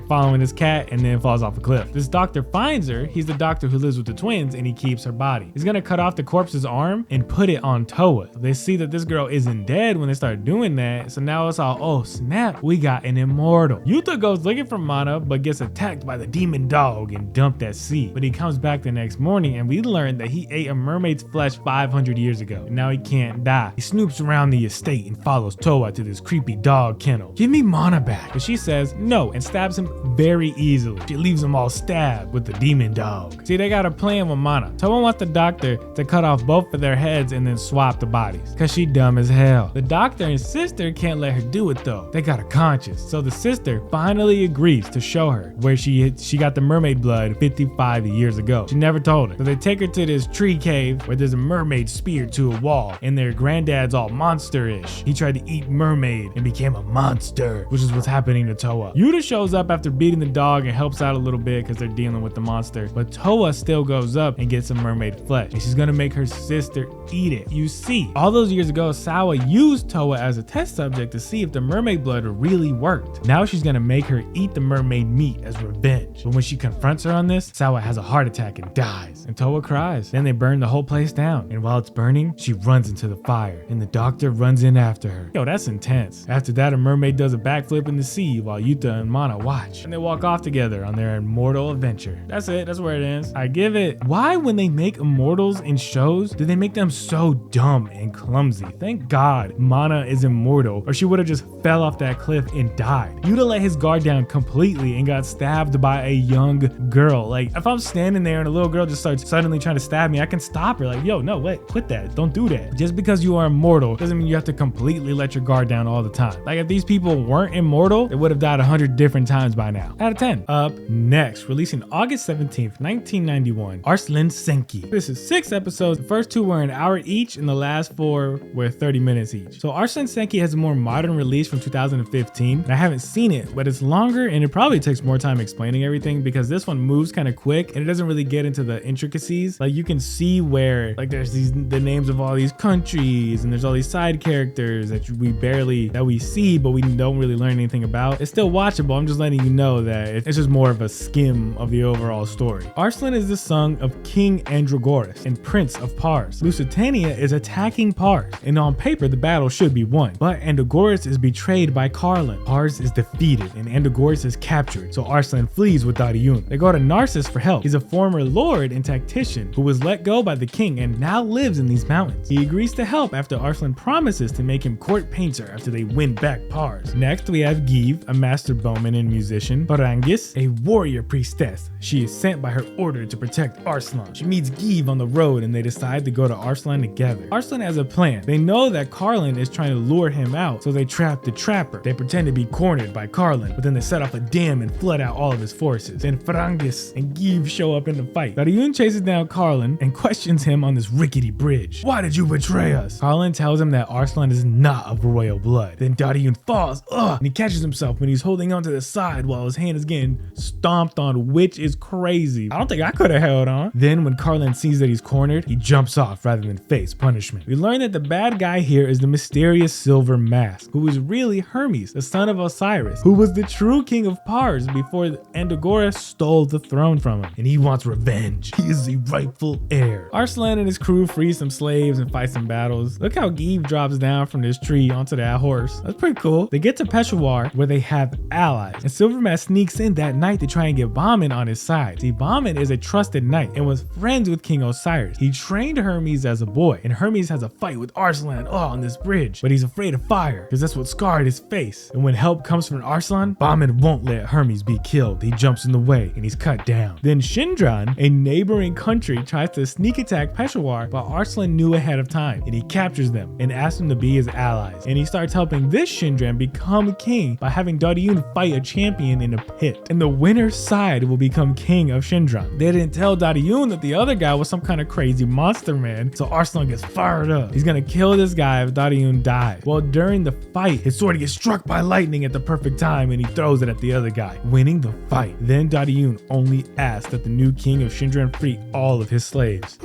following this cat and then falls off a cliff. This doctor finds her. He's the doctor who lives with the twins and he keeps her body. He's gonna cut off the corpse's arm and put it on Towa. They see that this girl isn't dead when they start doing that, so now it's all, oh snap, we got an immortal. Yuta goes looking for Mana but gets attacked by the demon dog and dumped at sea. But he comes back the next morning and we learn that he ate a mermaid's flesh 500 years ago and now he can't die. He snoops around the estate and follows Towa to this creepy dog kennel. Give me Mana back. But she says no and stabs him very easily. She leaves him all stabbed with the demon dog. See, they got a plan with Mana. Towa wants the doctor to cut off both of their heads and then swap the bodies because she dumb as hell. The doctor and sister can't let her do it though. They got a conscience. So the sister finally agrees to show her where she got the mermaid blood 55 years ago. She never told her. So they take her to this tree cave where there's a mermaid speared to a wall and their granddad's all monster-ish. He tried to eat mermaid and became a monster, which is what's happening to Towa. Yuta shows up after beating the dog and helps out a little bit because they're dealing with the monster. But Towa still goes up and gets some mermaid flesh and she's gonna make her sister eat it. You see, all those years ago, Sawa used Towa as a test subject to see if the mermaid blood really worked. Now she's gonna make her eat the mermaid meat as revenge. But when she confronts her on this, Sawa has a heart attack and dies. And Towa cries. Then they burn the whole place down. And while it's burning, she runs into the fire. And the doctor runs in after her. Yo, that's intense. After that, a mermaid does a backflip in the sea while Yuta and Mana watch. And they walk off together on their immortal adventure. That's it. That's where it ends. I give it. Why, when they make immortals in shows, do they make them so dumb and clumsy? Thank God Mana is immortal, or she would have just fell off that cliff and died. Yuta let his guard down completely and got stabbed by a young girl. Like, Like, if I'm standing there and a little girl just starts suddenly trying to stab me, I can stop her. Like, yo, no, wait, quit that. Don't do that. Just because you are immortal doesn't mean you have to completely let your guard down all the time. Like, if these people weren't immortal, they would have died 100 different times by now. Out of 10. Up next, releasing August 17th, 1991, Arslan Senki. This is 6 episodes. The first 2 were an hour each, and the last 4 were 30 minutes each. So Arslan Senki has a more modern release from 2015. And I haven't seen it, but it's longer and it probably takes more time explaining everything because this one moves kind of quick and it doesn't really get into the intricacies. Like, you can see where, like, there's the names of all these countries and there's all these side characters that we see, but we don't really learn anything about. It's still watchable. I'm just letting you know that it's just more of a skim of the overall story. Arslan is the son of King Andragoras and Prince of Pars. Lusitania is attacking Pars, and on paper the battle should be won, but Andragoras is betrayed by Karlan. Pars is defeated and Andragoras is captured, so Arslan flees with Dariun. They go to Narcissus for help. He's a former lord and tactician who was let go by the king and now lives in these mountains. He agrees to help after Arslan promises to make him court painter after they win back Pars. Next, we have Give, a master bowman and musician. Barangis, a warrior priestess. She is sent by her order to protect Arslan. She meets Give on the road and they decide to go to Arslan together. Arslan has a plan. They know that Karlan is trying to lure him out, so they trap the trapper. They pretend to be cornered by Karlan, but then they set off a dam and flood out all of his forces. Then Barangis and Give show up in the fight. Dariun chases down Karlan and questions him on this rickety bridge. Why did you betray us? Karlan tells him that Arslan is not of royal blood. Then Dariun falls, and he catches himself when he's holding onto the side while his hand is getting stomped on, which is crazy. I don't think I could have held on. Then when Karlan sees that he's cornered, he jumps off rather than face punishment. We learn that the bad guy here is the mysterious Silver Mask, who is really Hermes, the son of Osiris, who was the true king of Pars before Andragoras stole the throne from him, and he wants revenge. He is the rightful heir. Arslan and his crew free some slaves and fight some battles. Look how Give drops down from this tree onto that horse. That's pretty cool. They get to Peshawar where they have allies, and Silver Mask sneaks in that night to try and get Bahman on his side. See, Bahman is a trusted knight and was friends with King Osiris. He trained Hermes as a boy, and Hermes has a fight with Arslan on this bridge, but he's afraid of fire because that's what scarred his face. And when help comes from Arslan, Bahman won't let Hermes be killed. He jumps in the way and he's cut down. Then Shindran, a neighboring country, tries to sneak attack Peshawar, but Arslan knew ahead of time, and he captures them and asks them to be his allies. And he starts helping this Shindran become king by having Dariun fight a champion in a pit. And the winner's side will become king of Shindran. They didn't tell Dariun that the other guy was some kind of crazy monster man, so Arslan gets fired up. He's gonna kill this guy if Dariun dies. Well, during the fight, his sword gets struck by lightning at the perfect time and he throws it at the other guy, winning the fight. Then Dariun only asks that the new king of Shindran free all of his slaves.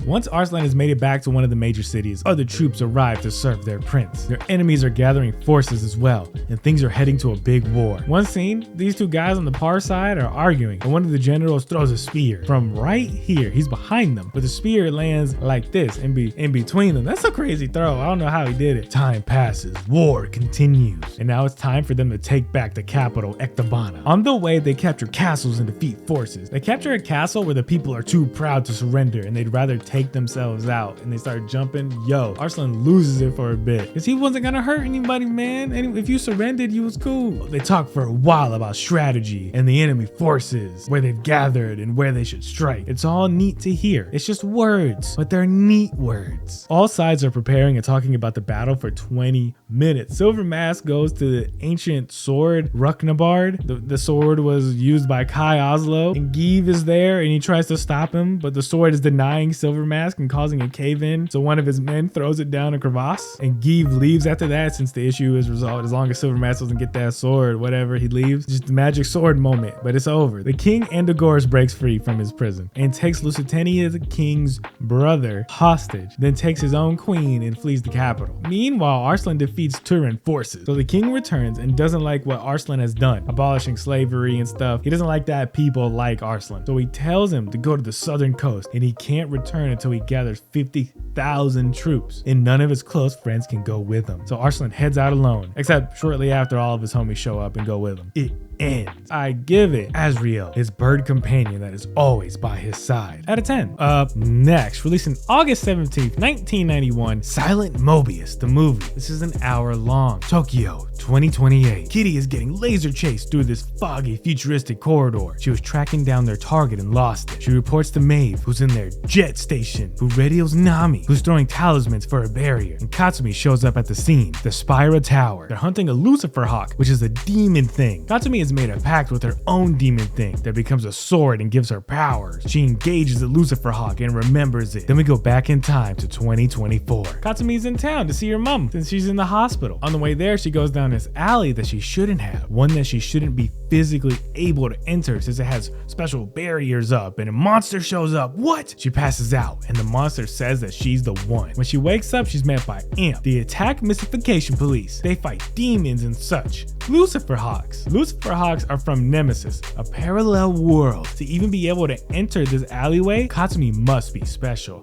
Once Arslan has made it back to one of the major cities, other troops arrive to serve their prince. Their enemies are gathering forces as well, and things are heading to a big war. One scene, these two guys on the Par side are arguing, and one of the generals throws a spear from right here. He's behind them, but the spear lands like this in between them. That's a crazy throw. I don't know how he did it. Time passes, war continues, and now it's time for them to take back the capital, Ecbatana. On the way, they capture castles and defeat forces. They capture a castle where the people are too proud to surrender, and they'd rather take themselves out, and they start jumping. Yo, Arslan loses it for a bit, because he wasn't gonna hurt anybody, man. And if you surrendered, you was cool. They talk for a while about strategy and the enemy forces, where they've gathered and where they should strike. It's all neat to hear. It's just words, but they're neat words. All sides are preparing and talking about the battle for 20 minutes. Silver Mask goes to the ancient sword Ruknabard. The sword was used by Kai Oslo, and Give is there and he tries to stop him, but the sword is denying Silver Mask and causing a cave-in, so one of his men throws it down a crevasse, and Give leaves after that since the issue is resolved. As long as Silver Mask doesn't get that sword, whatever, he leaves. Just the magic sword moment, but it's over. The king Andragoras breaks free from his prison and takes Lusitania, the king's brother, hostage, then takes his own queen and flees the capital. Meanwhile, Arslan defeats Turan forces, so the king returns and doesn't like what Arslan has done, abolishing slavery and stuff. He doesn't like that people like Arslan, so he tells him to go to the southern coast, and he can't return until he gathers 50,000 1,000 troops, and none of his close friends can go with him. So Arslan heads out alone, except shortly after all of his homies show up and go with him. It ends. I give it Azriel, his bird companion that is always by his side, out of 10. Up next, releasing August 17th, 1991, Silent Mobius, the movie. This is an hour long. Tokyo, 2028. Kitty is getting laser chased through this foggy, futuristic corridor. She was tracking down their target and lost it. She reports to Maeve, who's in their jet station, who radios Nami, who's throwing talismans for a barrier. And Katsumi shows up at the scene, the Spira Tower. They're hunting a Lucifer Hawk, which is a demon thing. Katsumi is made a pact with her own demon thing that becomes a sword and gives her powers. She engages the Lucifer Hawk and remembers it. Then we go back in time to 2024. Katsumi's in town to see her mom since she's in the hospital. On the way there, she goes down this alley that she shouldn't have, one that she shouldn't be physically able to enter since it has special barriers up, and a monster shows up. What? She passes out and the monster says that she's the one. When she wakes up, she's met by Imp, the attack mystification police. They fight demons and such. Lucifer Hawks. Lucifer Hawks are from Nemesis, a parallel world. To even be able to enter this alleyway, Katsumi must be special.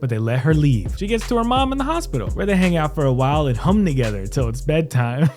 But they let her leave. She gets to her mom in the hospital, where they hang out for a while and hum together until it's bedtime.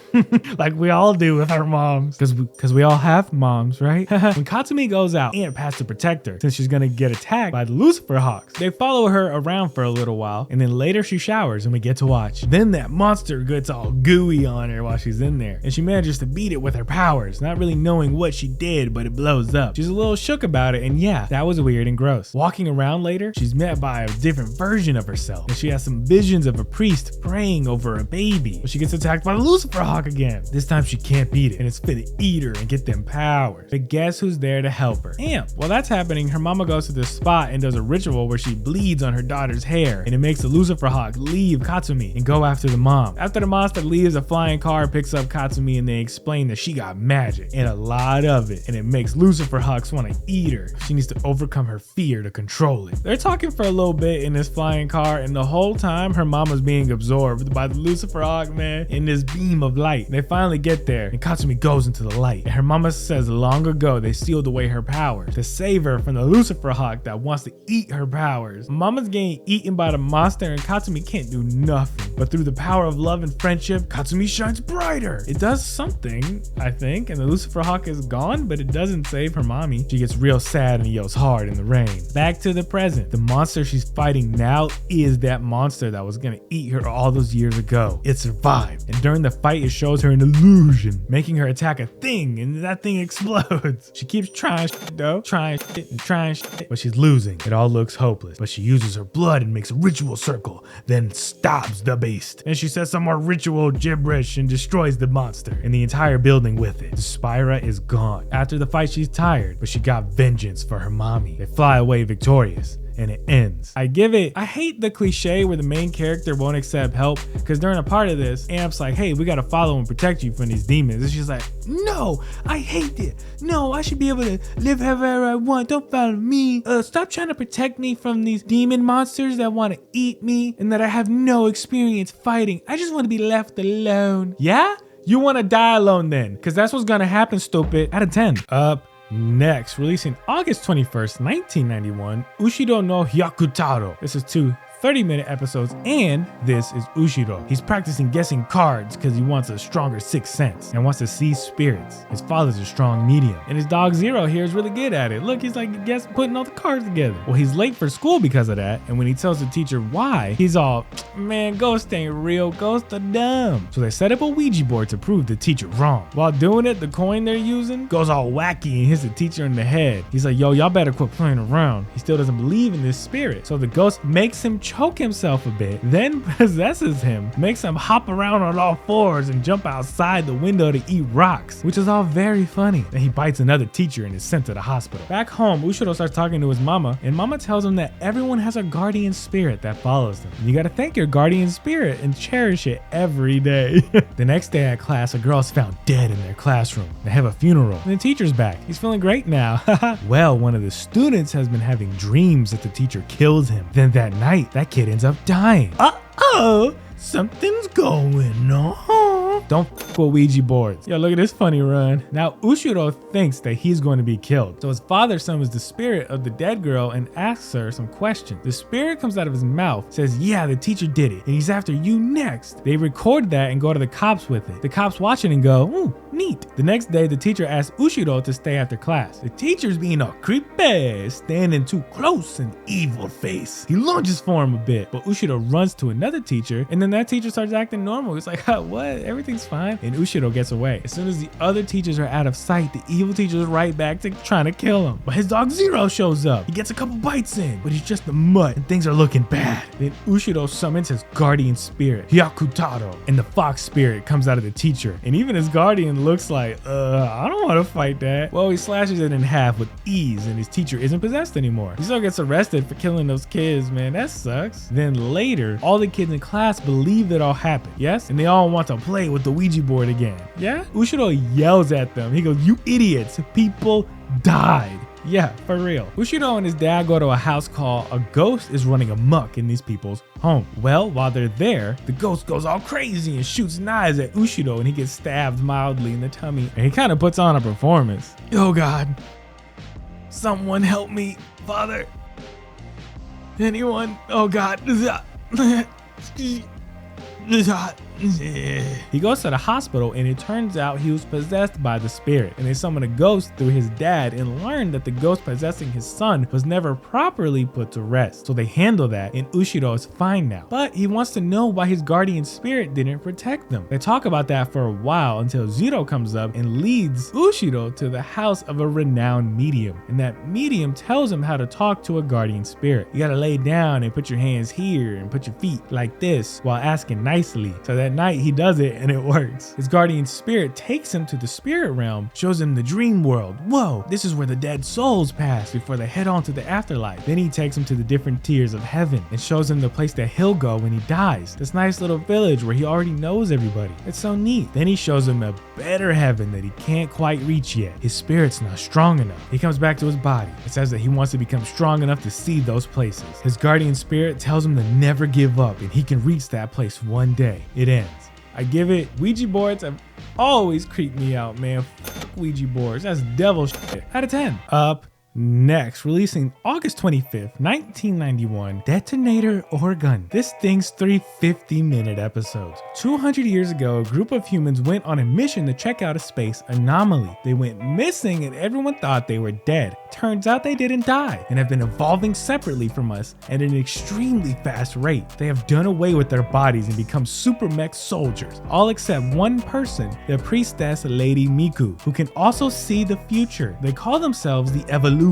Like we all do with our moms. Cause we all have moms, right? When Katsumi goes out, Aunt has to protect her since she's gonna get attacked by the Lucifer Hawks. They follow her around for a little while, and then later she showers and we get to watch. Then that monster gets all gooey on her while she's in there, and she manages to beat it with her powers, not really knowing what she did, but it blows up. She's a little shook about it, and yeah, that was weird and gross. Walking around later, she's met by a different version of herself, and she has some visions of a priest praying over a baby, but she gets attacked by the Lucifer Hawk again. This time she can't beat it, and it's fit to eat her and get them powers. But guess who's there to help her? Amp. While that's happening, her mama goes to this spot and does a ritual where she bleeds on her daughter's hair, and it makes the Lucifer Hawk leave Katsumi and go after the mom. After the monster leaves, a flying car picks up Katsumi, and they explain that she got magic and a lot of it, and it makes Lucifer Hawks want to eat her. She needs to overcome her fear to control it. They're talking for a little bit in this flying car, and the whole time her mama's being absorbed by the Lucifer Hawk, man, in this beam of light. They finally get there, and Katsumi goes into the light, and her mama says long ago they sealed away her powers to save her from the Lucifer Hawk that wants to eat her powers. Mama's getting eaten by the monster, and Katsumi can't do nothing. But through the power of love and friendship, Katsumi shines brighter. It does something, I think, and the Lucifer Hawk is gone, but it doesn't save her mommy. She gets real sad and yells hard in the rain. Back to the present. The monster she's fighting now is that monster that was gonna eat her all those years ago. It survived, and during the fight it shows her an illusion, making her attack a thing, and that thing explodes. She keeps trying shit though, trying shit, but she's losing. It all looks hopeless, but she uses her blood and makes a ritual circle, then stabs the beast. And she says some more ritual gibberish and destroys the monster, and the entire building with it. The Spira is gone. After the fight, she's tired, but she got vengeance for her mommy. They fly away victorious, and it ends. I hate the cliche where the main character won't accept help, because during a part of this, Amp's like, hey, we gotta follow and protect you from these demons. And she's like, no, I hate it. No, I should be able to live however I want. Don't follow me. Stop trying to protect me from these demon monsters that want to eat me and that I have no experience fighting. I just want to be left alone. Yeah? You want to die alone then, because that's what's gonna happen, stupid. Out of 10. Up next, releasing August 21st, 1991, Ushiro no Hyakutaro. This is 2 30-minute episodes, and this is Ushiro. He's practicing guessing cards because he wants a stronger sixth sense and wants to see spirits. His father's a strong medium, and his dog Zero here is really good at it. Look, he's like putting all the cards together. Well, he's late for school because of that, and when he tells the teacher why, he's all, man, ghosts ain't real, ghosts are dumb. So they set up a Ouija board to prove the teacher wrong. While doing it, the coin they're using goes all wacky and hits the teacher in the head. He's like, yo, y'all better quit playing around. He still doesn't believe in this spirit. So the ghost makes him choke himself a bit, then possesses him, makes him hop around on all fours and jump outside the window to eat rocks, which is all very funny. Then he bites another teacher and is sent to the hospital. Back home, Ushiro starts talking to his mama, and mama tells him that everyone has a guardian spirit that follows them. And you gotta thank your guardian spirit and cherish it every day. The next day at class, a girl is found dead in their classroom. They have a funeral, and the teacher's back. He's feeling great now. Well, one of the students has been having dreams that the teacher kills him. Then that night, that kid ends up dying. Uh-oh, something's going on. Ushiro? Don't f with Ouija boards. Yo, look at this funny run. Now Ushiro thinks that he's going to be killed. So his father summons the spirit of the dead girl and asks her some questions. The spirit comes out of his mouth, says, yeah, the teacher did it, and he's after you next. They record that and go to the cops with it. The cops watch it and go, ooh, neat. The next day, the teacher asks Ushiro to stay after class. The teacher's being all creepy, standing too close and evil face. He lunges for him a bit, but Ushiro runs to another teacher, and then that teacher starts acting normal. It's like, what? Everything's fine. And Ushiro gets away. As soon as the other teachers are out of sight, the evil teacher's right back to trying to kill him. But his dog Zero shows up. He gets a couple bites in, but he's just a mutt, and things are looking bad. Then Ushiro summons his guardian spirit, Hyakutaro, and the fox spirit comes out of the teacher. And even his guardian looks like, I don't want to fight that. Well, he slashes it in half with ease, and his teacher isn't possessed anymore. He still gets arrested for killing those kids, man. That sucks. Then later, all the kids in class believe that all happened, yes? And they all want to play with the Ouija board again, yeah? Ushiro yells at them. He goes, you idiots, people died. Yeah, for real. Ushiro and his dad go to a house called A Ghost is Running Amok in these people's home. Well, while they're there, the ghost goes all crazy and shoots knives at Ushiro, and he gets stabbed mildly in the tummy, and he kind of puts on a performance. Oh God, someone help me, Father. Anyone? Oh God. He goes to the hospital, and it turns out he was possessed by the spirit, and they summon a ghost through his dad and learn that the ghost possessing his son was never properly put to rest. So they handle that, and Ushiro is fine now, but he wants to know why his guardian spirit didn't protect them. They talk about that for a while until Zero comes up and leads Ushiro to the house of a renowned medium, and that medium tells him how to talk to a guardian spirit. You gotta lay down and put your hands here and put your feet like this while asking nicely. So that night he does it and it works. His guardian spirit takes him to the spirit realm, shows him the dream world. Whoa, this is where the dead souls pass before they head on to the afterlife. Then he takes him to the different tiers of heaven and shows him the place that he'll go when he dies. This nice little village where he already knows everybody. It's so neat. Then he shows him a better heaven that he can't quite reach yet. His spirit's not strong enough. He comes back to his body. It says that he wants to become strong enough to see those places. His guardian spirit tells him to never give up, and he can reach that place one day. It ends. I give it, Ouija boards have always creeped me out, man. Fuck Ouija boards, that's devil shit. Out of 10. Up next, releasing August 25th, 1991, Detonator Orgun. This thing's 3 50-minute episodes. 200 years ago, a group of humans went on a mission to check out a space anomaly. They went missing and everyone thought they were dead. Turns out they didn't die and have been evolving separately from us at an extremely fast rate. They have done away with their bodies and become super mech soldiers, all except one person, the priestess Lady Miku, who can also see the future. They call themselves the Evolutors.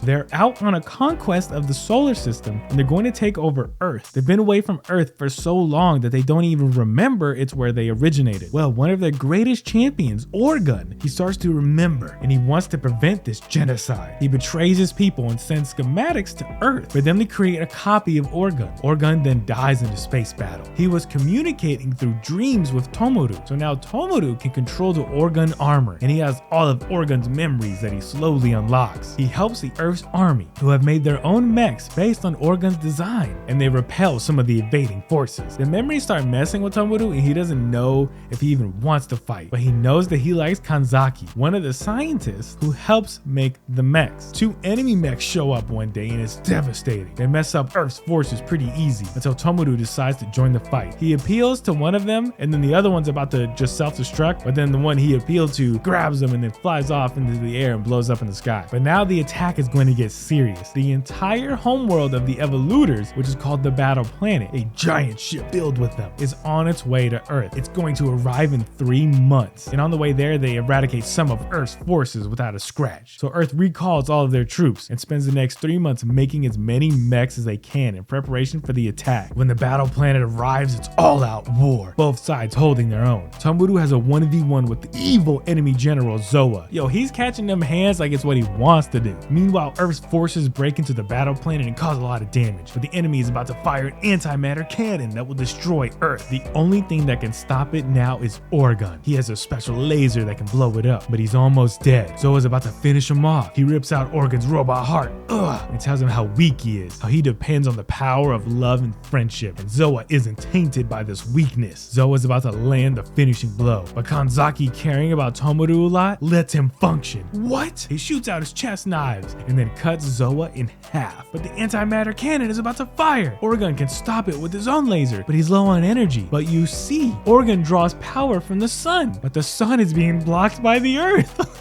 They're out on a conquest of the solar system, and they're going to take over Earth. They've been away from Earth for so long that they don't even remember it's where they originated. Well, one of their greatest champions, Orgun, he starts to remember, and he wants to prevent this genocide. He betrays his people and sends schematics to Earth for them to create a copy of Orgun. Orgun then dies in a space battle. He was communicating through dreams with Tomoru, so now Tomoru can control the Orgun armor, and he has all of Orgun's memories that he slowly unlocks. He helps the Earth's army, who have made their own mechs based on Orgun's design, and they repel some of the invading forces. The memories start messing with Tomoru, and he doesn't know if he even wants to fight, but he knows that he likes Kanzaki, one of the scientists who helps make the mechs. 2 enemy mechs show up one day, and it's devastating. They mess up Earth's forces pretty easy until Tomoru decides to join the fight. He appeals to one of them, and then the other one's about to just self-destruct, but then the one he appealed to grabs him and then flies off into the air and blows up in the sky. But now the attack is going to get serious. The entire homeworld of the Evolutors, which is called the Battle Planet, a giant ship filled with them, is on its way to Earth. It's going to arrive in 3 months, and on the way there, they eradicate some of Earth's forces without a scratch. So Earth recalls all of their troops and spends the next 3 months making as many mechs as they can in preparation for the attack. When the Battle Planet arrives, it's all-out war, both sides holding their own. Tomoru has a 1v1 with the evil enemy general Zoa. Yo, he's catching them hands like it's what he wants to do. Meanwhile, Earth's forces break into the battle planet and cause a lot of damage, but the enemy is about to fire an antimatter cannon that will destroy Earth. The only thing that can stop it now is Orgun. He has a special laser that can blow it up, but he's almost dead. Zoa's about to finish him off. He rips out Orgun's robot heart, and tells him how weak he is, how he depends on the power of love and friendship, and Zoa isn't tainted by this weakness. Zoa's about to land the finishing blow, but Kanzaki, caring about Tomoru a lot, lets him function. What? He shoots out his chest knives and then cuts Zoa in half. But the antimatter cannon is about to fire. Orgun can stop it with his own laser, but he's low on energy. But you see, Orgun draws power from the sun, but the sun is being blocked by the earth.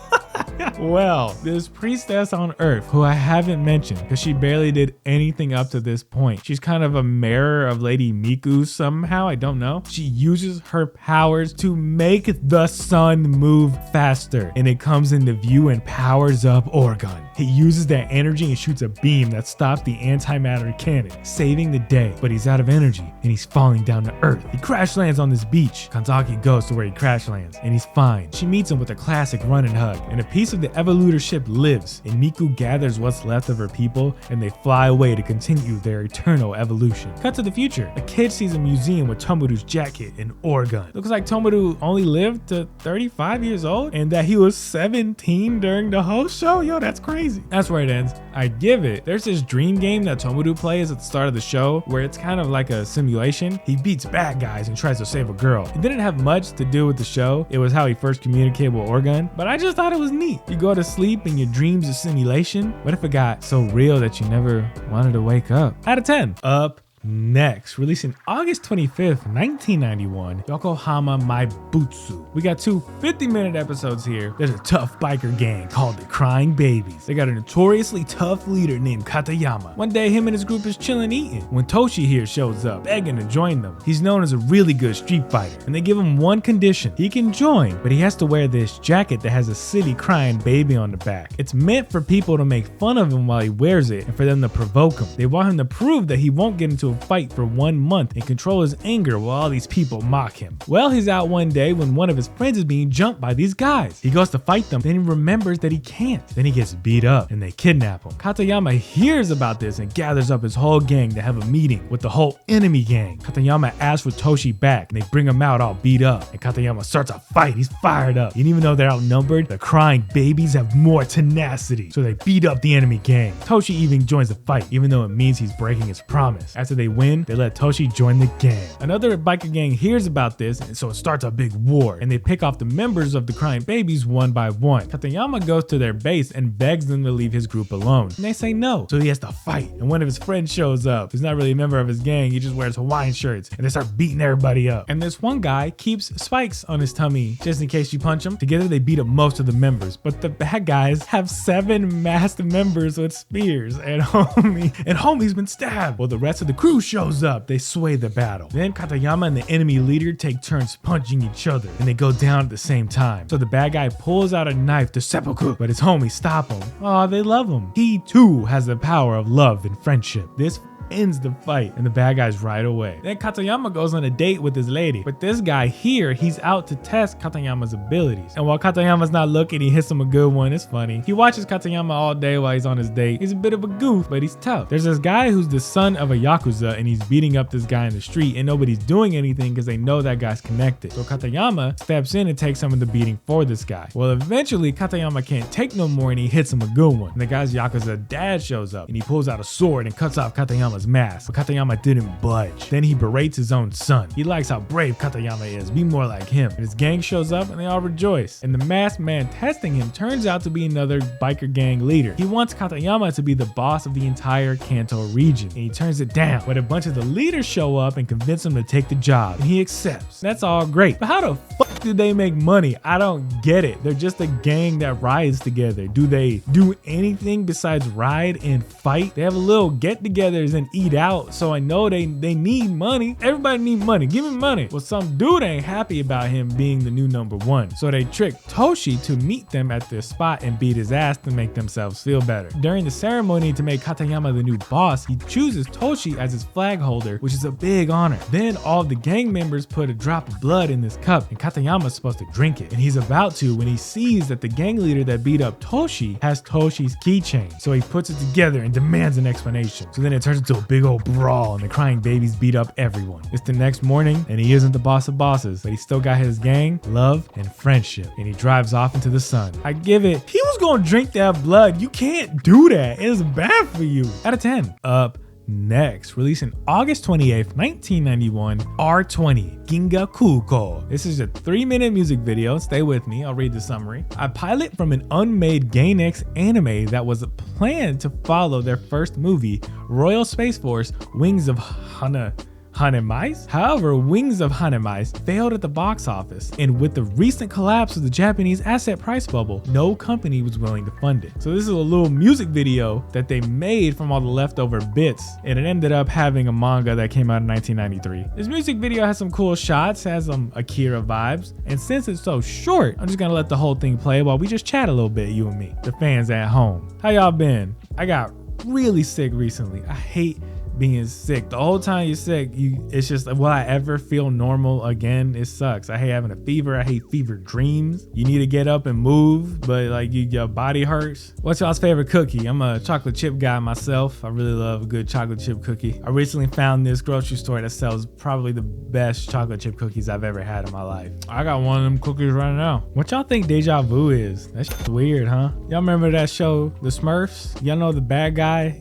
Well, this priestess on Earth, who I haven't mentioned because she barely did anything up to this point. She's kind of a mirror of Lady Miku somehow, I don't know. She uses her powers to make the sun move faster, and it comes into view and powers up Orgun. He uses that energy and shoots a beam that stops the antimatter cannon, saving the day, but he's out of energy and he's falling down to Earth. He crash lands on this beach. Kanzaki goes to where he crash lands and he's fine. She meets him with a classic run and hug, and a piece of the Evolutor ship lives, and Miku gathers what's left of her people and they fly away to continue their eternal evolution. Cut to the future. A kid sees a museum with Tomoru's jacket and Orgun. Looks like Tomoru only lived to 35 years old and that he was 17 during the whole show. Yo, that's crazy. That's where it ends. I give it. There's this dream game that Tomoru plays at the start of the show where it's kind of like a simulation. He beats bad guys and tries to save a girl. It didn't have much to do with the show. It was how he first communicated with Orgun, but I just thought it was neat. You go to sleep and your dream's a simulation. What if it got so real that you never wanted to wake up? Out of 10. Up next, releasing August 25th, 1991, Yokohama Meibutsu. We got two 50-minute episodes here. There's a tough biker gang called the Crying Babies. They got a notoriously tough leader named Katayama. One day, him and his group is chilling eating when Toshi here shows up, begging to join them. He's known as a really good street fighter, and they give him one condition. He can join, but he has to wear this jacket that has a city crying baby on the back. It's meant for people to make fun of him while he wears it and for them to provoke him. They want him to prove that he won't get into a fight for 1 month and control his anger while all these people mock him. Well, he's out one day when one of his friends is being jumped by these guys. He goes to fight them, then he remembers that he can't. Then he gets beat up and they kidnap him. Katayama hears about this and gathers up his whole gang to have a meeting with the whole enemy gang. Katayama asks for Toshi back and they bring him out all beat up, and Katayama starts a fight. He's fired up. And even though they're outnumbered, the Crying Babies have more tenacity, so they beat up the enemy gang. Toshi even joins the fight, even though it means he's breaking his promise. After they win, they let Toshi join the gang. Another biker gang hears about this, and so it starts a big war, and they pick off the members of the Crying Babies one by one. Katayama goes to their base and begs them to leave his group alone, and they say no, so he has to fight. And one of his friends shows up. He's not really a member of his gang, he just wears Hawaiian shirts, and they start beating everybody up. And this one guy keeps spikes on his tummy just in case you punch him. Together they beat up most of the members, but the bad guys have 7 masked members with spears, and homie's been stabbed. Well, the rest of the crew shows up. They sway the battle. Then Katayama and the enemy leader take turns punching each other, and they go down at the same time. So the bad guy pulls out a knife to seppuku, but his homies stop him. Aw, they love him. He too has the power of love and friendship. This ends the fight and the bad guys ride away. Then Katayama goes on a date with his lady, but this guy here, he's out to test Katayama's abilities. And while Katayama's not looking, he hits him a good one. It's funny. He watches Katayama all day while he's on his date. He's a bit of a goof, but he's tough. There's this guy who's the son of a yakuza, and he's beating up this guy in the street, and nobody's doing anything because they know that guy's connected. So Katayama steps in and takes some of the beating for this guy. Well, eventually Katayama can't take no more, and he hits him a good one. And the guy's yakuza dad shows up, and he pulls out a sword and cuts off Katayama's mask, but Katayama didn't budge. Then he berates his own son. He likes how brave Katayama is. Be more like him. And his gang shows up and they all rejoice. And the masked man testing him turns out to be another biker gang leader. He wants Katayama to be the boss of the entire Kanto region, and he turns it down. But a bunch of the leaders show up and convince him to take the job, and he accepts. That's all great. But how the fuck do they make money? I don't get it. They're just a gang that rides together. Do they do anything besides ride and fight? They have a little get-togethers and eat out, so I know they need money. Everybody need money. Give me money. Well, some dude ain't happy about him being the new number one, so they trick Toshi to meet them at their spot and beat his ass to make themselves feel better. During the ceremony to make Katayama the new boss, he chooses Toshi as his flag holder, which is a big honor. Then all the gang members put a drop of blood in this cup, and Katayama Akiyama's supposed to drink it, and he's about to when he sees that the gang leader that beat up Toshi has Toshi's keychain. So he puts it together and demands an explanation. So then it turns into a big old brawl and the crying babies beat up everyone. It's the next morning and he isn't the boss of bosses, but he still got his gang, love, and friendship. And he drives off into the sun. I give it, he was gonna drink that blood. You can't do that. It's bad for you. Out of 10. Up next, releasing August 28th, 1991, R20 Ginga Kuko. This is a 3-minute music video. Stay with me, I'll read the summary. A pilot from an unmade Gainax anime that was planned to follow their first movie, Royal Space Force Wings of Hanemais? However, Wings of Hanemais failed at the box office, and with the recent collapse of the Japanese asset price bubble, no company was willing to fund it. So this is a little music video that they made from all the leftover bits, and it ended up having a manga that came out in 1993. This music video has some cool shots, has some Akira vibes, and since it's so short, I'm just gonna let the whole thing play while we just chat a little bit, you and me, the fans at home. How y'all been? I got really sick recently. I hate being sick. The whole time you're sick, it's just, will I ever feel normal again? It sucks. I hate having a fever. I hate fever dreams. You need to get up and move, but like your body hurts. What's y'all's favorite cookie? I'm a chocolate chip guy myself. I really love a good chocolate chip cookie. I recently found this grocery store that sells probably the best chocolate chip cookies I've ever had in my life. I got one of them cookies right now. What y'all think deja vu is? That's weird, huh? Y'all remember that show, The Smurfs? Y'all know the bad guy?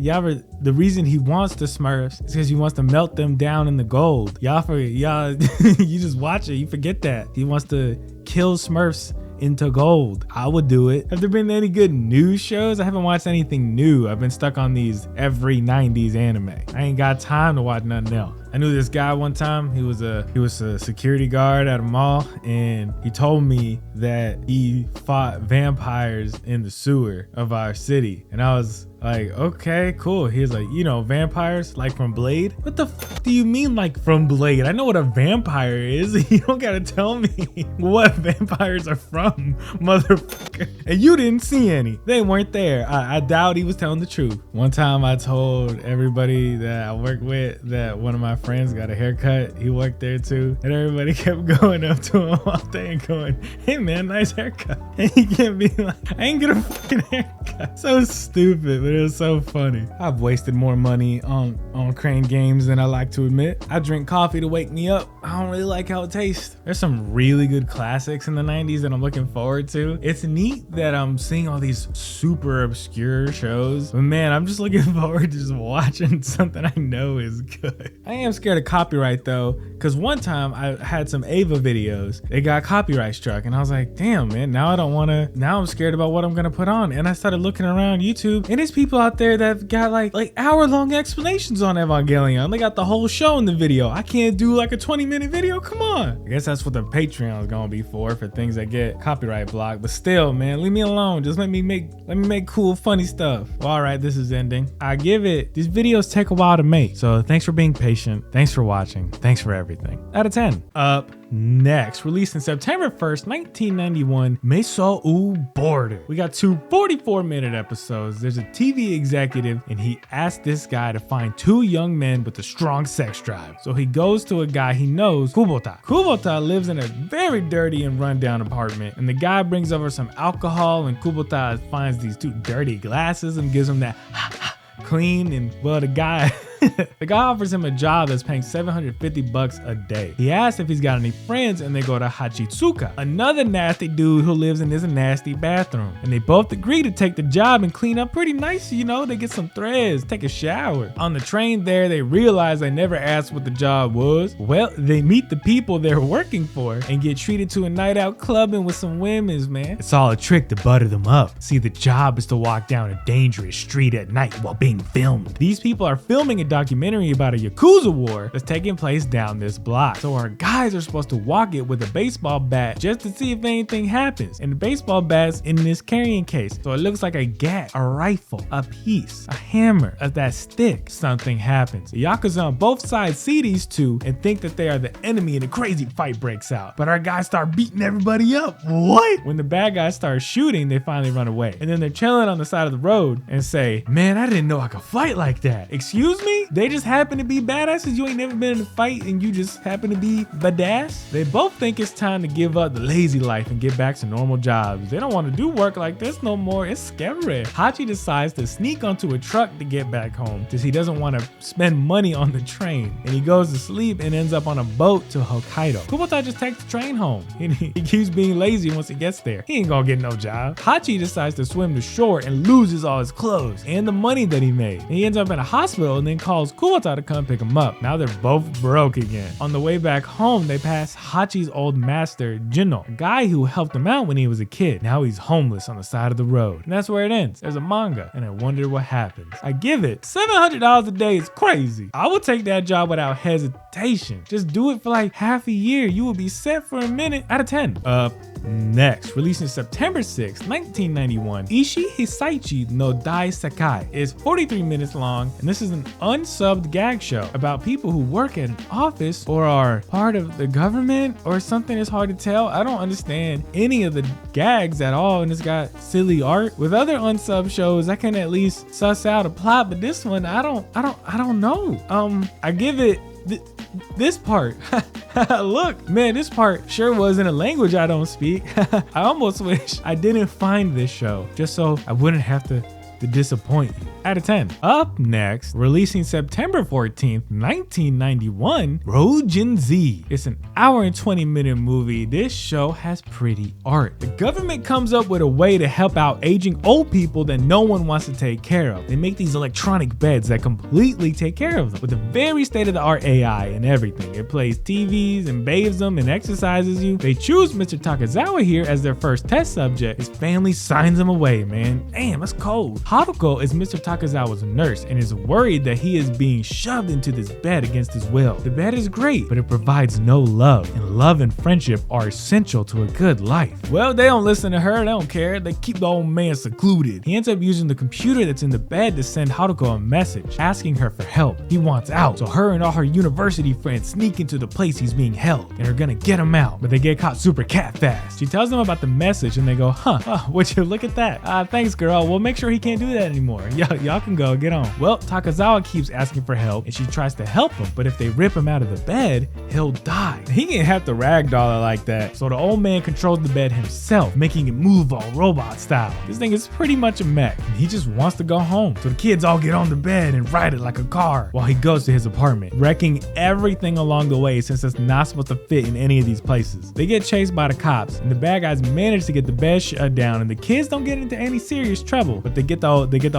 The reason he wants the Smurfs is because he wants to melt them down in the gold. Y'all you just watch it, you forget that. He wants to kill Smurfs into gold. I would do it. Have there been any good news shows? I haven't watched anything new. I've been stuck on these every 90s anime. I ain't got time to watch nothing else. I knew this guy one time. He was a security guard at a mall, and he told me that he fought vampires in the sewer of our city. And I was like, okay, cool. He was like, you know, vampires like from Blade? What the f do you mean like from Blade? I know what a vampire is. You don't gotta tell me what vampires are from, motherfucker. And you didn't see any. They weren't there. I doubt he was telling the truth. One time I told everybody that I worked with that one of my friends got a haircut. He worked there too. And everybody kept going up to him all day and going, hey man, nice haircut. And he kept being like, I ain't get a fucking haircut. So stupid, but it was so funny. I've wasted more money on crane games than I like to admit. I drink coffee to wake me up. I don't really like how it tastes. There's some really good classics in the 90s that I'm looking forward to. It's neat that I'm seeing all these super obscure shows, but man, I'm just looking forward to just watching something I know is good. I am scared of copyright though, because one time I had some Ava videos. They got copyright struck and I was like, damn man, now I'm scared about what I'm gonna put on. And I started looking around YouTube and there's people out there that got like hour-long explanations on Evangelion. They got the whole show in the video. I can't do like a 20-minute video, come on. I guess that's what the Patreon is gonna be for things that get copyright blocked. But still, man, leave me alone. Just let me make cool, funny stuff. Well, all right, this is ending. I give it, these videos take a while to make. So thanks for being patient. Thanks for watching. Thanks for everything. Out of 10. Up next, released in September 1st, 1991, Meisou Border. We got two 44-minute episodes. There's a TV executive and he asked this guy to find two young men with a strong sex drive. So he goes to a guy he knows, Kubota. Kubota lives in a very dirty and rundown apartment, and the guy brings over some alcohol, and Kubota finds these two dirty glasses and gives him that clean, and well, the guy offers him a job that's paying $750 a day. He asks if he's got any friends, and they go to Hachitsuka, another nasty dude who lives in this nasty bathroom. And they both agree to take the job and clean up pretty nice, you know, they get some threads, take a shower. On the train there, they realize they never asked what the job was. Well, they meet the people they're working for and get treated to a night out clubbing with some women's, man. It's all a trick to butter them up. See, the job is to walk down a dangerous street at night while being filmed. These people are filming a documentary about a Yakuza war that's taking place down this block. So our guys are supposed to walk it with a baseball bat just to see if anything happens. And the baseball bat's in this carrying case. So it looks like a gat, a rifle, a piece, a hammer, that stick. Something happens. The Yakuza on both sides see these two and think that they are the enemy, and a crazy fight breaks out. But our guys start beating everybody up. What? When the bad guys start shooting, they finally run away. And then they're chilling on the side of the road and say, man, I didn't know I could fight like that. Excuse me? me? They just happen to be badasses? You ain't never been in a fight and you just happen to be badass? They both think it's time to give up the lazy life and get back to normal jobs. They don't want to do work like this no more. It's scary. Hachi decides to sneak onto a truck to get back home because he doesn't want to spend money on the train. And he goes to sleep and ends up on a boat to Hokkaido. Kubota just takes the train home. And he keeps being lazy once he gets there. He ain't gonna get no job. Hachi decides to swim to shore and loses all his clothes and the money that he made. And he ends up in a hospital and then calls Kubota to come pick him up. Now they're both broke again. On the way back home, they pass Hachi's old master, Jinno, a guy who helped him out when he was a kid. Now he's homeless on the side of the road. And that's where it ends. There's a manga, and I wonder what happens. I give it $700 a day is crazy. I would take that job without hesitation. Just do it for like half a year. You will be set for a minute out of 10. Up next, releasing September 6, 1991, Ishii Hisaichi no Dai Sekai is 43 minutes long, and this is an unsubbed gag show about people who work at an office or are part of the government or something. It's hard to tell. I don't understand any of the gags at all, and it's got silly art. With other unsubbed shows, I can at least suss out a plot, but this one, I don't know. I give it this part. Look, man, this part sure was in a language I don't speak. I almost wish I didn't find this show just so I wouldn't have to disappoint you. Out of 10. Up next, releasing September 14th, 1991, Roujin Z. It's an hour and 20-minute movie. This show has pretty art. The government comes up with a way to help out aging old people that no one wants to take care of. They make these electronic beds that completely take care of them with a very state-of-the-art AI and everything. It plays TVs and bathes them and exercises you. They choose Mr. Takazawa here as their first test subject. His family signs him away, man. Damn, that's cold. Haruko is Mr. Takazawa's nurse and is worried that he is being shoved into this bed against his will. The bed is great, but it provides no love, and love and friendship are essential to a good life. Well, they don't listen to her, they don't care. They keep the old man secluded. He ends up using the computer that's in the bed to send Haruko a message, asking her for help. He wants out, so her and all her university friends sneak into the place he's being held, and are gonna get him out, but they get caught super cat fast. She tells them about the message, and they go, would you look at that? Thanks, girl. We'll make sure he can't do that anymore. Y'all can go, get on. Well, Takazawa keeps asking for help, and she tries to help him, but if they rip him out of the bed, he'll die. He didn't have to ragdoll her like that, so the old man controls the bed himself, making it move all robot style. This thing is pretty much a mech, and he just wants to go home. So the kids all get on the bed and ride it like a car while he goes to his apartment, wrecking everything along the way since it's not supposed to fit in any of these places. They get chased by the cops, and the bad guys manage to get the bed shut down, and the kids don't get into any serious trouble, but they get the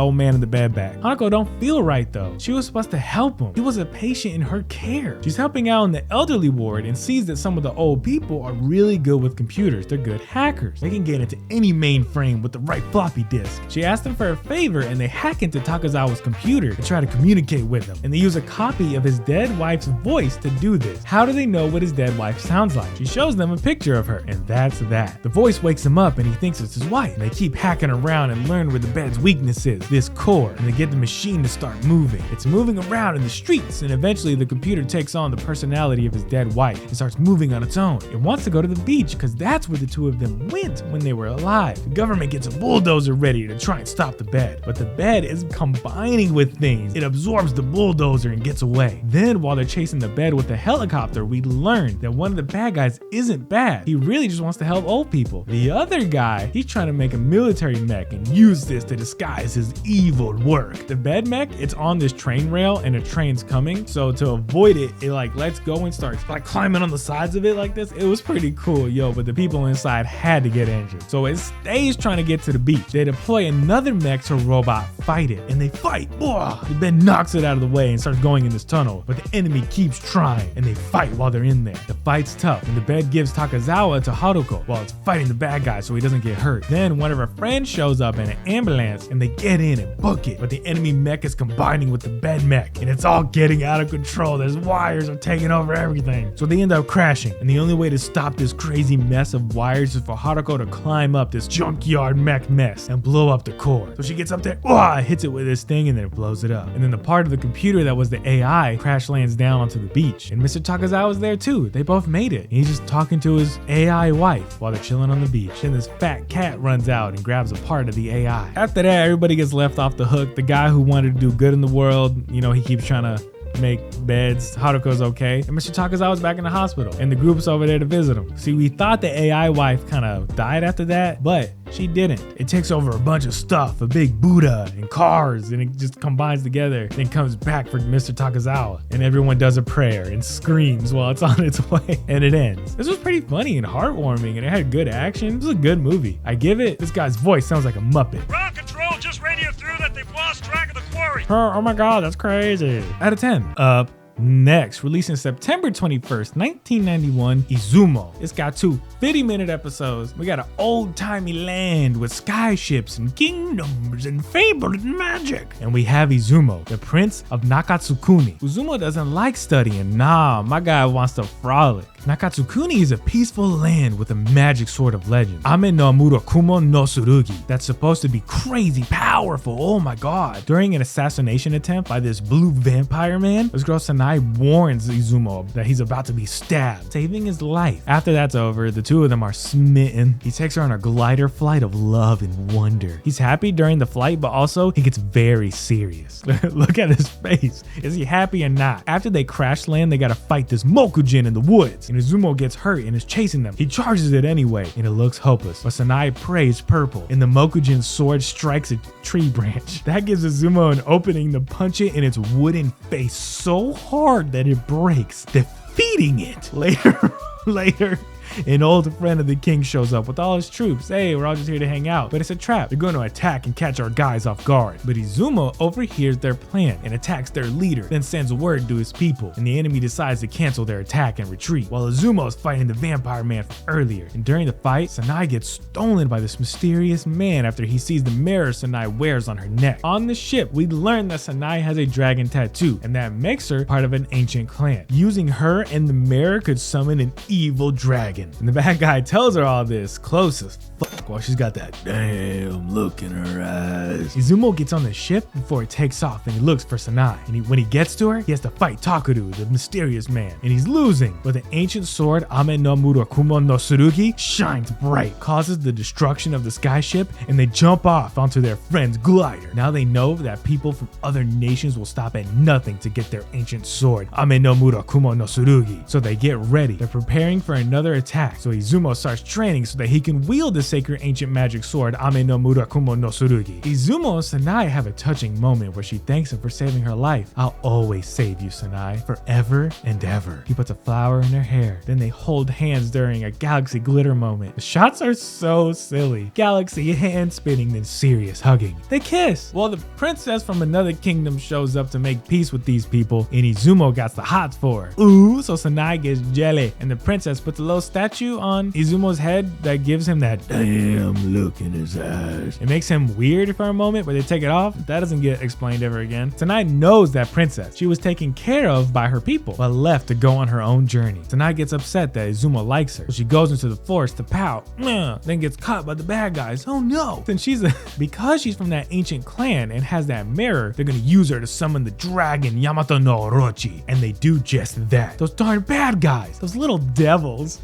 old man in the bed back. Hanako don't feel right though. She was supposed to help him. He was a patient in her care. She's helping out in the elderly ward and sees that some of the old people are really good with computers. They're good hackers. They can get into any mainframe with the right floppy disk. She asked them for a favor and they hack into Takazawa's computer to try to communicate with him. And they use a copy of his dead wife's voice to do this. How do they know what his dead wife sounds like? She shows them a picture of her, and that's that. The voice wakes him up and he thinks it's his wife. And they keep hacking around and learn where the bed's weakness is, this core, and they get the machine to start moving. It's moving around in the streets, and eventually the computer takes on the personality of his dead wife and starts moving on its own. It wants to go to the beach because that's where the two of them went when they were alive. The government gets a bulldozer ready to try and stop the bed, but the bed is combining with things. It absorbs the bulldozer and gets away. Then while they're chasing the bed with the helicopter, we learn that one of the bad guys isn't bad. He really just wants to help old people. The other guy, he's trying to make a military mech and use this to disguise his evil work. The bed mech, it's on this train rail and a train's coming, so to avoid it, it like lets go and starts like climbing on the sides of it like this. It was pretty cool, but the people inside had to get injured, so it stays trying to get to the beach. They deploy another mech to robot fight it, and they fight. The bed knocks it out of the way and starts going in this tunnel, but the enemy keeps trying, and they fight while they're in there. The fight's tough, and the bed gives Takazawa to Haruko while it's fighting the bad guy so he doesn't get hurt. Then one of her friends shows up in an ambulance, and they get in and book it, but the enemy mech is combining with the bed mech, and it's all getting out of control. There's wires are taking over everything, so they end up crashing, and the only way to stop this crazy mess of wires is for Haruko to climb up this junkyard mech mess and blow up the core. So she gets up there guy hits it with this thing and then it blows it up. And then the part of the computer that was the AI crash lands down onto the beach. And Mr. Takazawa was there too. They both made it. And he's just talking to his AI wife while they're chilling on the beach. Then this fat cat runs out and grabs a part of the AI. After that, everybody gets left off the hook. The guy who wanted to do good in the world, you know, he keeps trying to make beds. Haruko's okay. And Mr. Takazawa's back in the hospital. And the group's over there to visit him. See, we thought the AI wife kind of died after that, but she didn't. It takes over a bunch of stuff, a big Buddha and cars, and it just combines together. Then comes back for Mr. Takazawa. And everyone does a prayer and screams while it's on its way. And it ends. This was pretty funny and heartwarming, and it had good action. It was a good movie. I give it. This guy's voice sounds like a Muppet. Ground control just radio through that they've lost track of the quarry. Oh my god, that's crazy. Out of 10. Up next, releasing September 21st, 1991, Izumo. It's got 2 50-minute episodes. We got an old-timey land with skyships and kingdoms and fable and magic. And we have Izumo, the prince of Nakatsukuni. Izumo doesn't like studying. Nah, my guy wants to frolic. Nakatsukuni is a peaceful land with a magic sword of legend, Ame no Murakumo no Tsurugi, that's supposed to be crazy powerful. Oh my god. During an assassination attempt by this blue vampire man, this girl Sanai warns Izumo that he's about to be stabbed, saving his life. After that's over, the two of them are smitten. He takes her on a glider flight of love and wonder. He's happy during the flight, but also he gets very serious. Look at his face. Is he happy or not? After they crash land, they gotta fight this Mokujin in the woods. And Izumo gets hurt and is chasing them. He charges it anyway, and it looks hopeless. But Sanai prays purple, and the Mokujin's sword strikes a tree branch. That gives Izumo an opening to punch it in its wooden face so hard that it breaks, defeating it. Later, an old friend of the king shows up with all his troops. Hey, we're all just here to hang out. But it's a trap. They're going to attack and catch our guys off guard. But Izumo overhears their plan and attacks their leader, then sends word to his people. And the enemy decides to cancel their attack and retreat, while Izumo is fighting the vampire man from earlier. And during the fight, Sanai gets stolen by this mysterious man after he sees the mirror Sanai wears on her neck. On the ship, we learn that Sanai has a dragon tattoo, and that makes her part of an ancient clan. Using her and the mirror could summon an evil dragon. And the bad guy tells her all this close as fuck while she's got that damn look in her eyes. Izumo gets on the ship before it takes off, and he looks for Sanai. And when he gets to her, he has to fight Takeru, the mysterious man. And he's losing, but the ancient sword Ame no Murakumo no Tsurugi shines bright, causes the destruction of the skyship, and they jump off onto their friend's glider. Now they know that people from other nations will stop at nothing to get their ancient sword Ame no Murakumo no Tsurugi. So they get ready. They're preparing for another attack. So Izumo starts training so that he can wield the sacred ancient magic sword Ame no Murakumo no Tsurugi. Izumo and Sanai have a touching moment where she thanks him for saving her life. I'll always save you, Sanai, forever and ever. He puts a flower in her hair. Then they hold hands during a galaxy glitter moment. The shots are so silly. Galaxy hand spinning, then serious hugging. They kiss. Well, the princess from another kingdom shows up to make peace with these people, and Izumo got the hots for her. Ooh, so Sanai gets jelly, and the princess puts a little statue on Izumo's head that gives him that damn look in his eyes. It makes him weird for a moment, but they take it off. That doesn't get explained ever again. Sanai knows that princess. She was taken care of by her people, but left to go on her own journey. Sanai gets upset that Izumo likes her, so she goes into the forest to pout, then gets caught by the bad guys. Oh no! Then because she's from that ancient clan and has that mirror, they're gonna use her to summon the dragon Yamato no Orochi, and they do just that. Those darn bad guys, those little devils.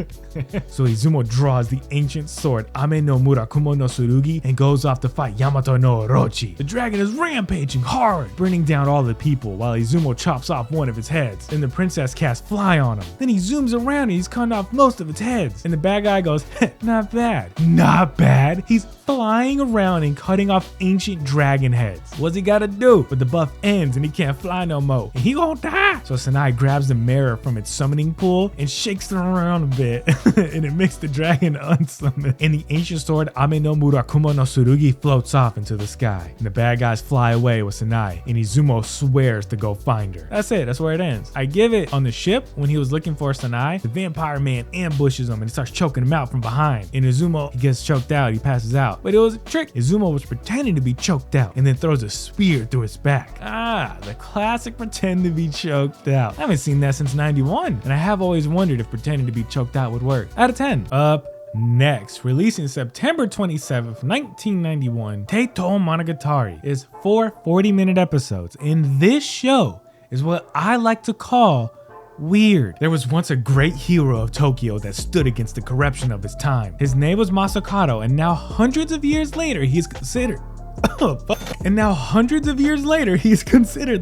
So Izumo draws the ancient sword Ame no Murakumo no Tsurugi and goes off to fight Yamato no Orochi. The dragon is rampaging hard, burning down all the people while Izumo chops off one of its heads. Then the princess casts fly on him. Then he zooms around and he's cutting off most of its heads. And the bad guy goes, not bad. Not bad. He's flying around and cutting off ancient dragon heads. What's he gotta do? But the buff ends and he can't fly no more. And he won't die. So Sanai grabs the mirror from its summoning pool and shakes it around a bit. And it makes the dragon unsummon. And the ancient sword Ame no Murakumo no Tsurugi floats off into the sky. And the bad guys fly away with Sanai. And Izumo swears to go find her. That's it. That's where it ends. I give it on the ship when he was looking for Sanai. The vampire man ambushes him and starts choking him out from behind. And Izumo, he gets choked out. He passes out. But it was a trick. Izumo was pretending to be choked out and then throws a spear through his back. Ah, the classic pretend to be choked out. I haven't seen that since '91. And I have always wondered if pretending to be choked out would work. Out of 10. Up Next, released in September 27th, 1991, Teito Monogatari is 4 40-minute episodes, and this show is what I like to call weird. There was once a great hero of Tokyo that stood against the corruption of his time. His name was Masakado, and now hundreds of years later, he's considered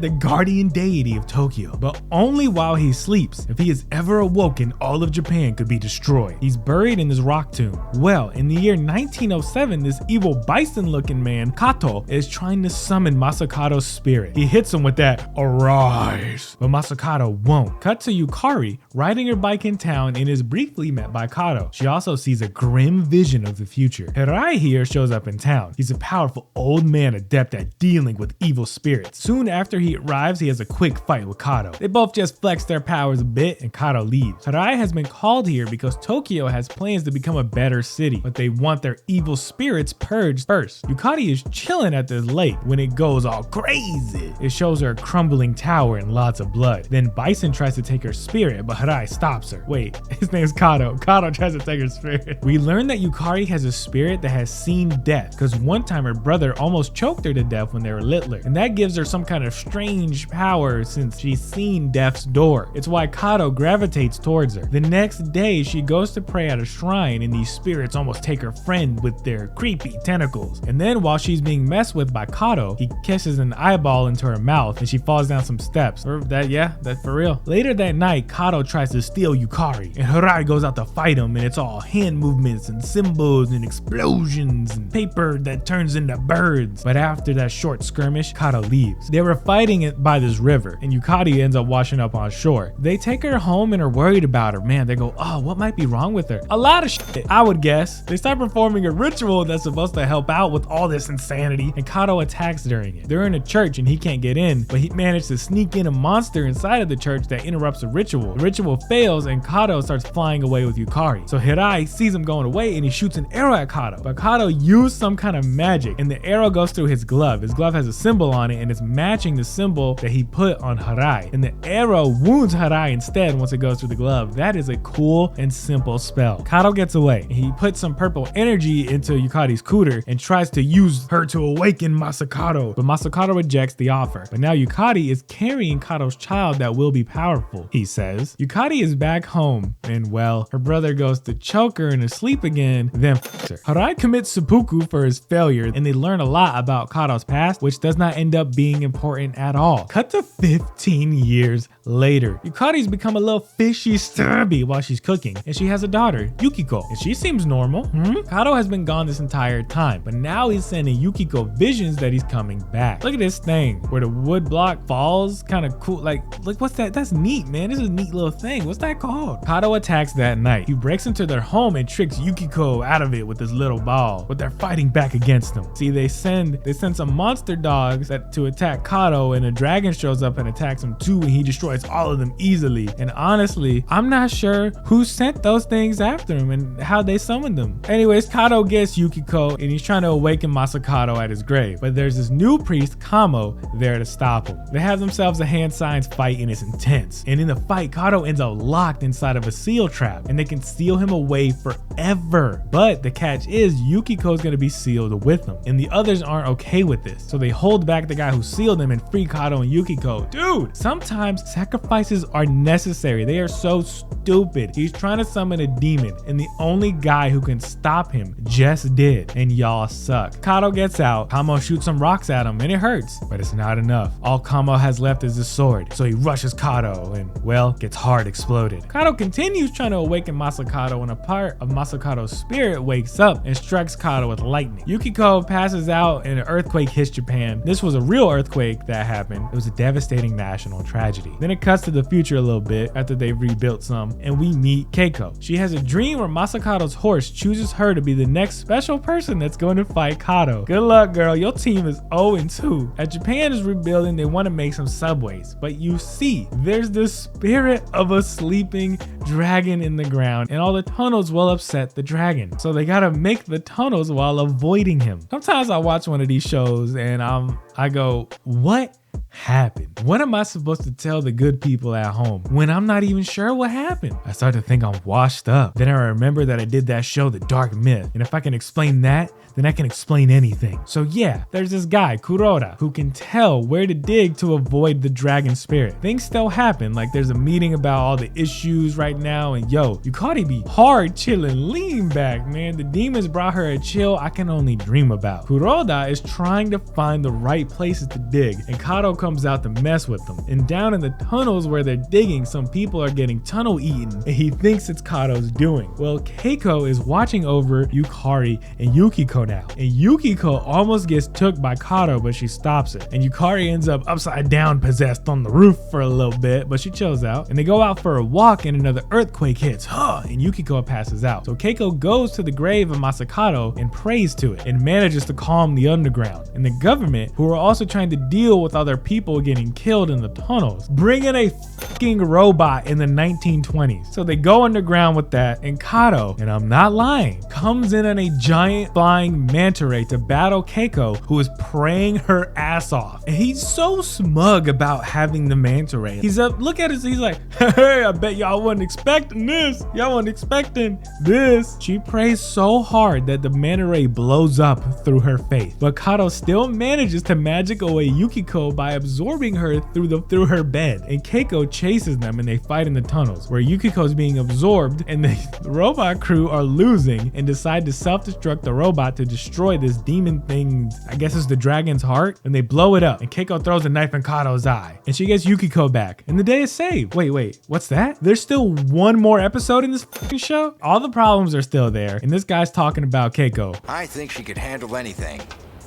the guardian deity of Tokyo, but only while he sleeps. If he is ever awoken, all of Japan could be destroyed. He's buried in this rock tomb. Well, in the year 1907, this evil bison-looking man, Kato, is trying to summon Masakado's spirit. He hits him with that "arise," but Masakado won't. Cut to Yukari riding her bike in town and is briefly met by Kato. She also sees a grim vision of the future. Hirai here shows up in town. He's a powerful old man adept at dealing with evil spirits. Soon after he arrives, he has a quick fight with Kato. They both just flex their powers a bit and Kato leaves. Hirai has been called here because Tokyo has plans to become a better city, but they want their evil spirits purged first. Yukari is chilling at this lake when it goes all crazy. It shows her a crumbling tower and lots of blood. Then Bison tries to take her spirit, but Hirai stops her. Wait, his name's Kato. Kato tries to take her spirit. We learn that Yukari has a spirit that has seen death, because one time her brother almost choked her to death when they were littler, and that gives her some kind of strange power since she's seen death's door. It's why Kato gravitates towards her. The next day, she goes to pray at a shrine, and these spirits almost take her friend with their creepy tentacles. And then while she's being messed with by Kato, he kisses an eyeball into her mouth and she falls down some steps. That's for real. Later that night, Kato tries to steal Yukari, and Hirai goes out to fight him, and it's all hand movements and symbols and explosions and paper that turns into birds. But after that short skirmish, Kato leaves. They were fighting it by this river, and Yukari ends up washing up on shore. They take her home and are worried about her. Man, they go, oh, what might be wrong with her? A lot of shit, I would guess. They start performing a ritual that's supposed to help out with all this insanity, and Kato attacks during it. They're in a church and he can't get in, but he managed to sneak in a monster inside of the church that interrupts the ritual. The ritual fails and Kato starts flying away with Yukari. So Hirai sees him going away and he shoots an arrow at Kato, but Kato used some kind of magic, and the arrow goes through his glove. His glove has a symbol on it and it's matching the symbol that he put on Hirai, and the arrow wounds Hirai instead once it goes through the glove. That is a cool and simple spell. Kato gets away. He puts some purple energy into Yukari's cooter and tries to use her to awaken Masakado, but Masakado rejects the offer. But now Yukari is carrying Kato's child that will be powerful, he says. Yukari is back home and, well, her brother goes to choke her into sleep again, then f***s her. Hirai commits seppuku for his failure, and they learn a lot about Kato's past, which does not end up being important at all. Cut to 15 years later. Yukari's become a little fishy sturby while she's cooking, and she has a daughter, Yukiko, and she seems normal. Kato has been gone this entire time, but now he's sending Yukiko visions that he's coming back. Look at this thing where the wood block falls, kind of cool. Like what's that? That's neat, man. This is a neat little thing. What's that called? Kato attacks that night. He breaks into their home and tricks Yukiko out of it with this little ball, but they're fighting back against him. See, they send some monster dogs to attack Kato, and a dragon shows up and attacks him too, and he destroys all of them easily. And honestly, I'm not sure who sent those things after him and how they summoned them. Anyways, Kato gets Yukiko and he's trying to awaken Masakado at his grave, but there's this new priest, Kamo, there to stop him. They have themselves a hand signs fight and it's intense. And in the fight, Kato ends up locked inside of a seal trap and they can seal him away forever. But the catch is Yukiko's gonna be sealed with him, and the others aren't okay with this. So they hold back the guy who sealed him and free Kato and Yukiko. Dude, sometimes sacrifices are necessary. They are so stupid. He's trying to summon a demon, and the only guy who can stop him just did, and y'all suck. Kato gets out. Kamo shoots some rocks at him, and it hurts, but it's not enough. All Kamo has left is his sword, so he rushes Kato and, well, gets hard exploded. Kato continues trying to awaken Masakado, and a part of Masakado's spirit wakes up and strikes Kato with lightning. Yukiko passes out, and an earthquake hits Japan. This was a real earthquake that happened. It was a devastating national tragedy. Then it cuts to the future a little bit after they've rebuilt some, and we meet Kekkou. She has a dream where Masakado's horse chooses her to be the next special person that's going to fight Kato. Good luck, girl. Your team is 0-2. As Japan is rebuilding, they want to make some subways, but you see, there's the spirit of a sleeping dragon in the ground, and all the tunnels will upset the dragon. So they gotta make the tunnels while avoiding him. Sometimes I watch one of these shows and I go, what happened? What am I supposed to tell the good people at home when I'm not even sure what happened? I start to think I'm washed up. Then I remember that I did that show, The Dark Myth. And if I can explain that, then I can explain anything. So yeah, there's this guy, Kuroda, who can tell where to dig to avoid the dragon spirit. Things still happen, like there's a meeting about all the issues right now, and yo, Yukari be hard chilling, lean back, man. The demons brought her a chill I can only dream about. Kuroda is trying to find the right places to dig, and Kato comes out to mess with them. And down in the tunnels where they're digging, some people are getting tunnel eaten, and he thinks it's Kato's doing. Well, Kekkou is watching over Yukari and Yukiko now, and Yukiko almost gets took by Kato, but she stops it. And Yukari ends up upside down possessed on the roof for a little bit, but she chills out. And they go out for a walk, and another earthquake hits, and Yukiko passes out. So Kekkou goes to the grave of Masakato and prays to it, and manages to calm the underground. And the government, who are also trying to deal with other people getting killed in the tunnels, bring in a fucking robot in the 1920s. So they go underground with that, and Kato, and I'm not lying, comes in on a giant flying manta ray to battle Kekkou, who is praying her ass off. And he's so smug about having the manta ray. He's up, look at us, he's like, hey, I bet y'all wasn't expecting this. Y'all wasn't expecting this. She prays so hard that the manta ray blows up through her faith. But Kato still manages to magic away Yukiko by absorbing her through her bed. And Kekkou chases them, and they fight in the tunnels, where Yukiko's being absorbed, and the robot crew are losing and decide to self-destruct the robot to destroy this demon thing. I guess it's the dragon's heart, and they blow it up, and Kekkou throws a knife in Kato's eye, and she gets Yukiko back, and the day is saved. Wait, what's that? There's still one more episode in this fucking show? All the problems are still there, and this guy's talking about Kekkou. I think she could handle anything.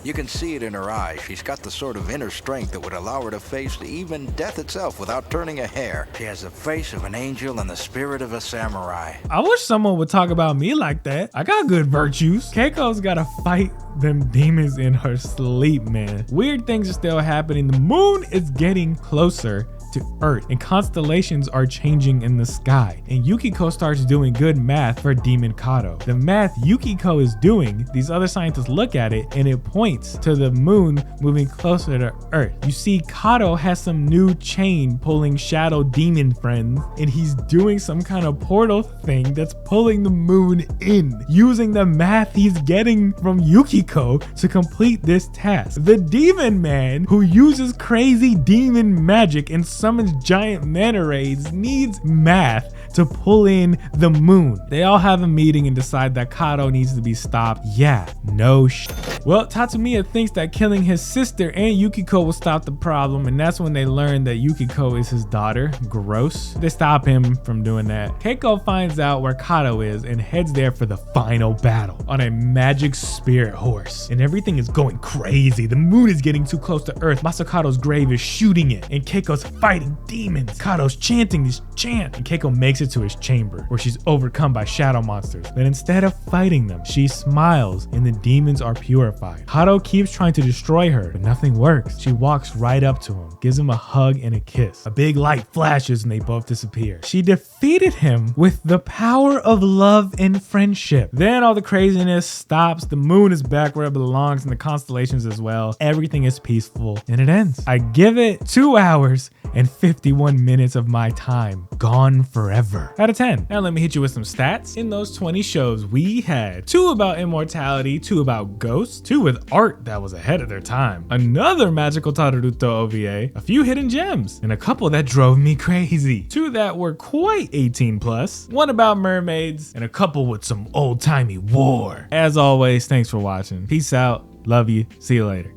You can see it in her eyes. She's got the sort of inner strength that would allow her to face even death itself without turning a hair. She has the face of an angel and the spirit of a samurai. I wish someone would talk about me like that. I got good virtues. Keiko's gotta fight them demons in her sleep, man. Weird things are still happening. The moon is getting closer to Earth, and constellations are changing in the sky, and Yukiko starts doing good math for Demon Kato. The math Yukiko is doing, these other scientists look at it, and it points to the moon moving closer to Earth. You see, Kato has some new chain pulling shadow demon friends, and he's doing some kind of portal thing that's pulling the moon in, using the math he's getting from Yukiko to complete this task. The demon man, who uses crazy demon magic and summons giant manta rays, needs math to pull in the moon. They all have a meeting and decide that Kato needs to be stopped. Yeah, no shit. Well, Tatsumiya thinks that killing his sister and Yukiko will stop the problem, and that's when they learn that Yukiko is his daughter. Gross. They stop him from doing that. Kekkou finds out where Kato is and heads there for the final battle on a magic spirit horse. And everything is going crazy. The moon is getting too close to Earth. Masakato's grave is shooting it, and Keiko's fighting demons. Kato's chanting this chant, and Kekkou makes it to his chamber, where she's overcome by shadow monsters. But instead of fighting them, she smiles, and the demons are purified. Kato keeps trying to destroy her, but nothing works. She walks right up to him, gives him a hug and a kiss. A big light flashes, and they both disappear. She defeated him with the power of love and friendship. Then all the craziness stops. The moon is back where it belongs, and the constellations as well. Everything is peaceful, and it ends. I give it 2 hours and 51 minutes of my time gone forever out of 10. Now let me hit you with some stats. In those 20 shows, we had 2 about immortality, 2 about ghosts, 2 with art that was ahead of their time, another magical Taruto OVA, a few hidden gems, and a couple that drove me crazy, 2 that were quite 18 plus, 1 about mermaids, and a couple with some old-timey war. As always, thanks for watching. Peace out. Love you. See you later.